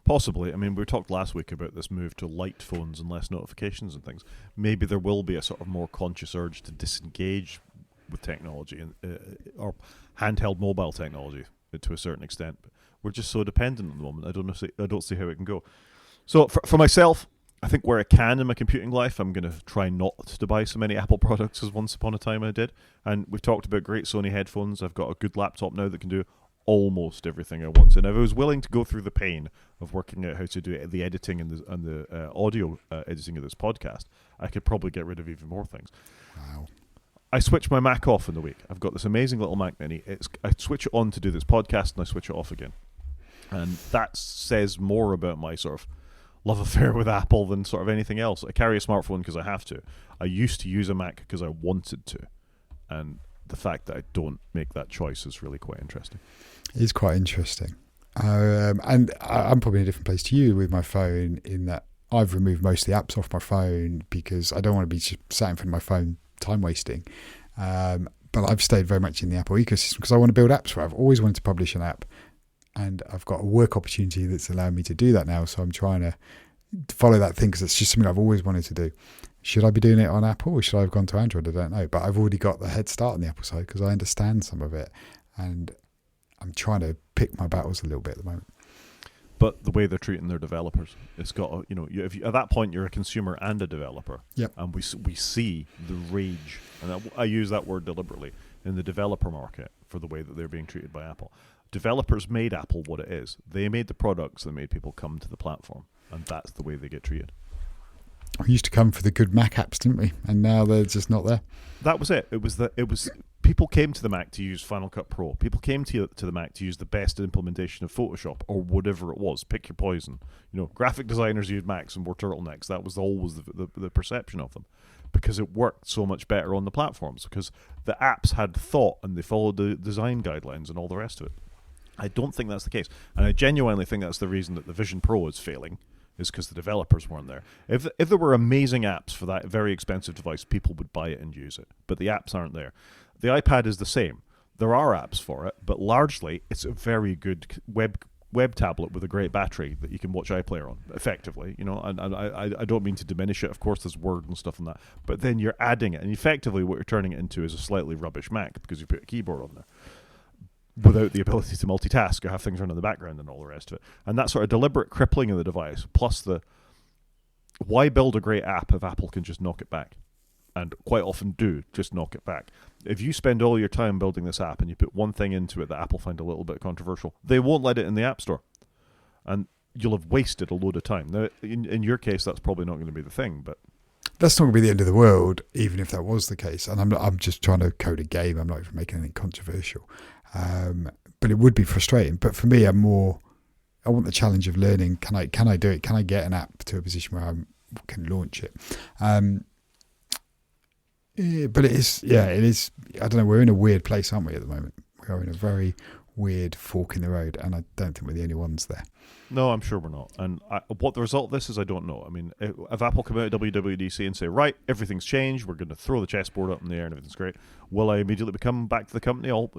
Possibly. I mean, we talked last week about this move to light phones and less notifications and things. Maybe there will be a sort of more conscious urge to disengage with technology or handheld mobile technology to a certain extent. But we're just so dependent at the moment. I don't see how it can go. So for myself, I think where I can in my computing life, I'm going to try not to buy so many Apple products as once upon a time I did. And we've talked about great Sony headphones. I've got a good laptop now that can do almost everything I want. And if I was willing to go through the pain of working out how to do the editing and the audio editing of this podcast, I could probably get rid of even more things. Wow. I switch my Mac off in the week. I've got this amazing little Mac Mini. I switch it on to do this podcast, and I switch it off again. And that says more about my sort of love affair with Apple than sort of anything else. I carry a smartphone because I have to. I used to use a Mac because I wanted to. And the fact that I don't make that choice is really quite interesting. It is quite interesting. And I'm probably in a different place to you with my phone, in that I've removed most of the apps off my phone because I don't want to be sat in front of my phone time wasting. But I've stayed very much in the Apple ecosystem because I want to build apps for it. I've always wanted to publish an app, and I've got a work opportunity that's allowing me to do that now. So I'm trying to follow that thing because it's just something I've always wanted to do. Should I be doing it on Apple or should I have gone to Android? I don't know. But I've already got the head start on the Apple side because I understand some of it. And I'm trying to pick my battles a little bit at the moment. But the way they're treating their developers, it's got, if at that point you're a consumer and a developer. Yep. And we see the rage, and I use that word deliberately, in the developer market for the way that they're being treated by Apple. Developers made Apple what it is. They made the products that made people come to the platform, and that's the way they get treated. We used to come for the good Mac apps, didn't we? And now they're just not there. That was it. It was people came to the Mac to use Final Cut Pro. People came to the Mac to use the best implementation of Photoshop or whatever it was. Pick your poison. Graphic designers used Macs and wore turtlenecks. That was always the perception of them, because it worked so much better on the platforms, because the apps had thought and they followed the design guidelines and all the rest of it. I don't think that's the case. And I genuinely think that's the reason that the Vision Pro is failing, is because the developers weren't there. If there were amazing apps for that very expensive device, people would buy it and use it. But the apps aren't there. The iPad is the same. There are apps for it, but largely it's a very good web tablet with a great battery that you can watch iPlayer on effectively, and I don't mean to diminish it. Of course, there's Word and stuff on that, but then you're adding it, and effectively what you're turning it into is a slightly rubbish Mac because you put a keyboard on there without the ability to multitask or have things run in the background and all the rest of it. And that sort of deliberate crippling of the device, plus why build a great app if Apple can just knock it back? And quite often do just knock it back. If you spend all your time building this app and you put one thing into it that Apple find a little bit controversial, they won't let it in the App Store. And you'll have wasted a load of time. Now, in your case, that's probably not going to be the thing, but... That's not going to be the end of the world, even if that was the case. And I'm just trying to code a game. I'm not even making anything controversial. But it would be frustrating. But for me, I want the challenge of learning. Can I do it? Can I get an app to a position where I can launch it? But it is. I don't know. We're in a weird place, aren't we, at the moment? We are in a very weird fork in the road, and I don't think we're the only ones there. No, I'm sure we're not. And what the result of this is, I don't know. I mean, if Apple come out at WWDC and say, right, everything's changed, we're going to throw the chessboard up in the air and everything's great, will I immediately come back to the company, all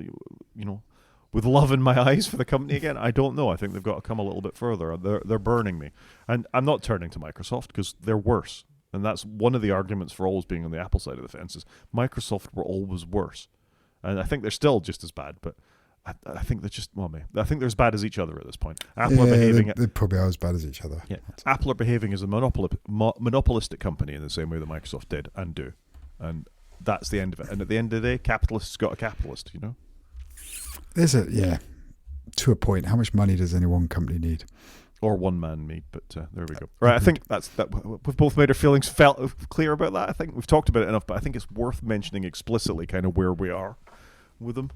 with love in my eyes for the company again? I don't know. I think they've got to come a little bit further. They're burning me. And I'm not turning to Microsoft because they're worse. And that's one of the arguments for always being on the Apple side of the fence is Microsoft were always worse. And I think they're still just as bad, but I think they're just, I think they're as bad as each other at this point. Apple are behaving... They probably are as bad as each other. Yeah. Apple are behaving as a monopolistic company in the same way that Microsoft did and do. And that's the end of it. And at the end of the day, capitalists got a capitalist, There's to a point, how much money does any one company need? Or one man meat, but there we go. Right, I think that we've both made our feelings felt clear about that. I think we've talked about it enough, but I think it's worth mentioning explicitly kind of where we are with them.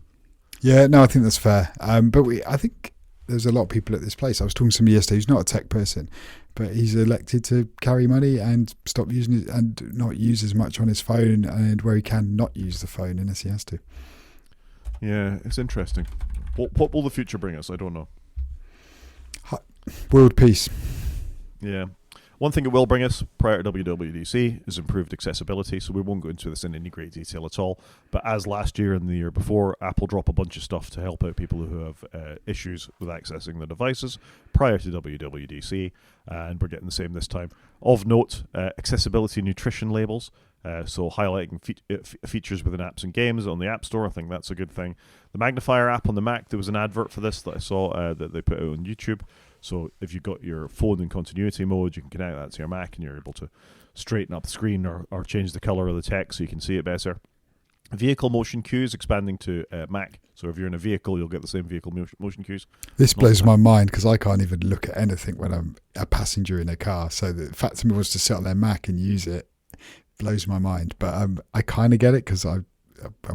Yeah, no, I think that's fair. But I think there's a lot of people at this place. I was talking to somebody yesterday who's not a tech person, but he's elected to carry money and stop using it and not use as much on his phone, and where he can not use the phone unless he has to. Yeah, it's interesting. What will the future bring us? I don't know. World peace. Yeah. One thing it will bring us prior to WWDC is improved accessibility, so we won't go into this in any great detail at all. But as last year and the year before, Apple drop a bunch of stuff to help out people who have issues with accessing the devices prior to WWDC, and we're getting the same this time. Of note, accessibility nutrition labels, so highlighting features within apps and games on the App Store. I think that's a good thing. The magnifier app on the Mac, there was an advert for this that I saw that they put out on YouTube. So if you've got your phone in continuity mode, you can connect that to your Mac and you're able to straighten up the screen or change the color of the text so you can see it better. Vehicle motion cues expanding to Mac. So if you're in a vehicle, you'll get the same vehicle motion cues. This blows my mind because I can't even look at anything when I'm a passenger in a car. So the fact somebody wants to sit on their Mac and use it blows my mind. But I kind of get it because I'm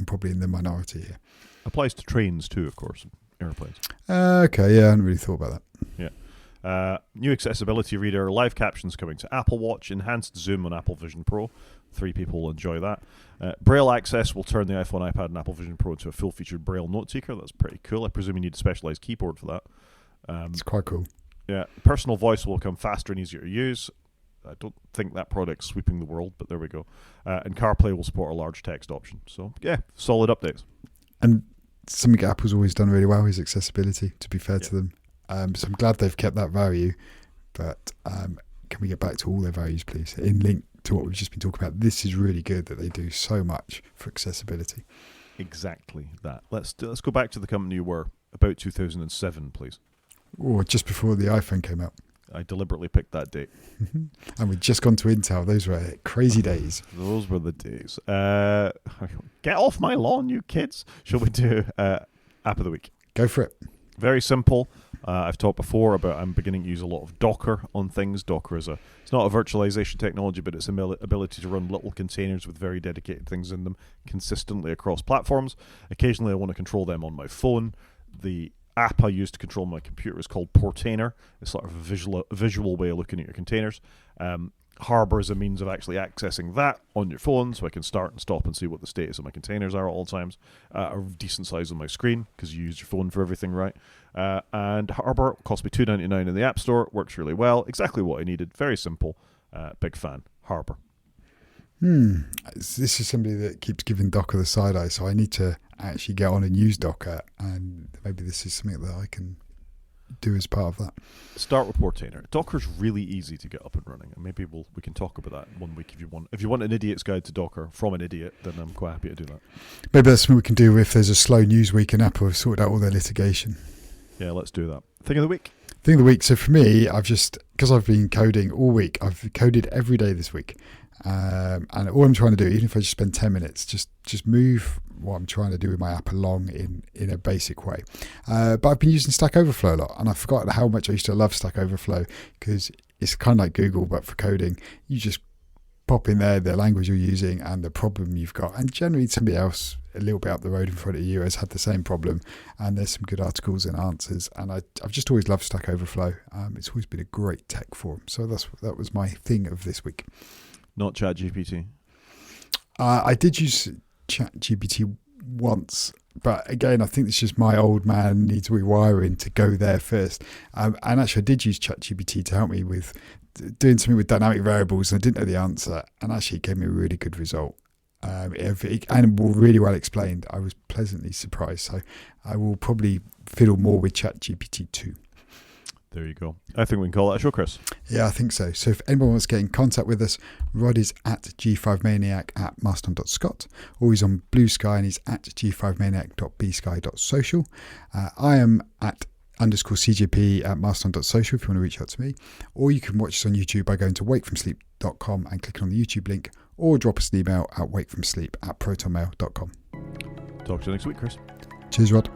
probably in the minority here. Applies to trains too, of course, airplanes. Okay, yeah, I hadn't really thought about that. Yeah. New accessibility reader, live captions coming to Apple Watch, enhanced zoom on Apple Vision Pro. 3 people will enjoy that. Braille access will turn the iPhone, iPad, and Apple Vision Pro into a full-featured Braille note taker. That's pretty cool. I presume you need a specialized keyboard for that. It's quite cool. Yeah. Personal voice will come faster and easier to use. I don't think that product's sweeping the world, but there we go. And CarPlay will support a large text option. So, yeah, solid updates. And something Apple's always done really well is accessibility, to be fair to them. So I'm glad they've kept that value. But can we get back to all their values, please? In link to what we've just been talking about, this is really good that they do so much for accessibility. Exactly that. Let's go back to the company you were about 2007, please. Or just before the iPhone came out. I deliberately picked that date. And we'd just gone to Intel. Those were crazy days. Those were the days. Get off my lawn, you kids. Shall we do App of the Week? Go for it. Very simple. I've talked before about I'm beginning to use a lot of Docker on things. Docker is it's not a virtualization technology, but it's an ability to run little containers with very dedicated things in them consistently across platforms. Occasionally I want to control them on my phone. The app I use to control my computer is called Portainer. It's sort of a visual way of looking at your containers. Harbor is a means of actually accessing that on your phone, so I can start and stop and see what the status of my containers are at all times. A decent size on my screen, because you use your phone for everything, right? And Harbor cost me $2.99 in the App Store. Works really well. Exactly what I needed. Very simple. Big fan. Harbor. This is somebody that keeps giving Docker the side eye, so I need to actually get on and use Docker, and maybe this is something that I can do as part of that. Start with Portainer. Docker's really easy to get up and running, and maybe we can talk about that one week if you want. If you want an idiot's guide to Docker from an idiot, then I'm quite happy to do that. Maybe that's something we can do if there's a slow news week and Apple have sorted out all their litigation. Yeah, let's do that. Thing of the week. Thing of the week. So for me, because I've been coding all week, I've coded every day this week. And all I'm trying to do, even if I just spend 10 minutes, just move what I'm trying to do with my app along in a basic way. But I've been using Stack Overflow a lot, and I've forgotten how much I used to love Stack Overflow, because it's kind of like Google, but for coding. You just pop in there the language you're using and the problem you've got, and generally somebody else a little bit up the road in front of you has had the same problem, and there's some good articles and answers, and I've just always loved Stack Overflow. It's always been a great tech forum, so that was my thing of this week. Not ChatGPT. I did use ChatGPT once, but again, I think it's just my old man needs rewiring to go there first. And actually, I did use ChatGPT to help me with doing something with dynamic variables, and I didn't know the answer, and actually it gave me a really good result. And really well explained. I was pleasantly surprised. So I will probably fiddle more with ChatGPT 2. There you go. I think we can call it a show, Chris. Yeah, I think so. So if anyone wants to get in contact with us, Rod is at g5maniac@mastodon.scot, or he's on Blue Sky and he's at g5maniac.bsky.social. I am at _CJP at mastodon.social if you want to reach out to me, or you can watch us on YouTube by going to wakefromsleep.com and clicking on the YouTube link, or drop us an email at wakefromsleep@protonmail.com. Talk to you next week, Chris. Cheers, Rod.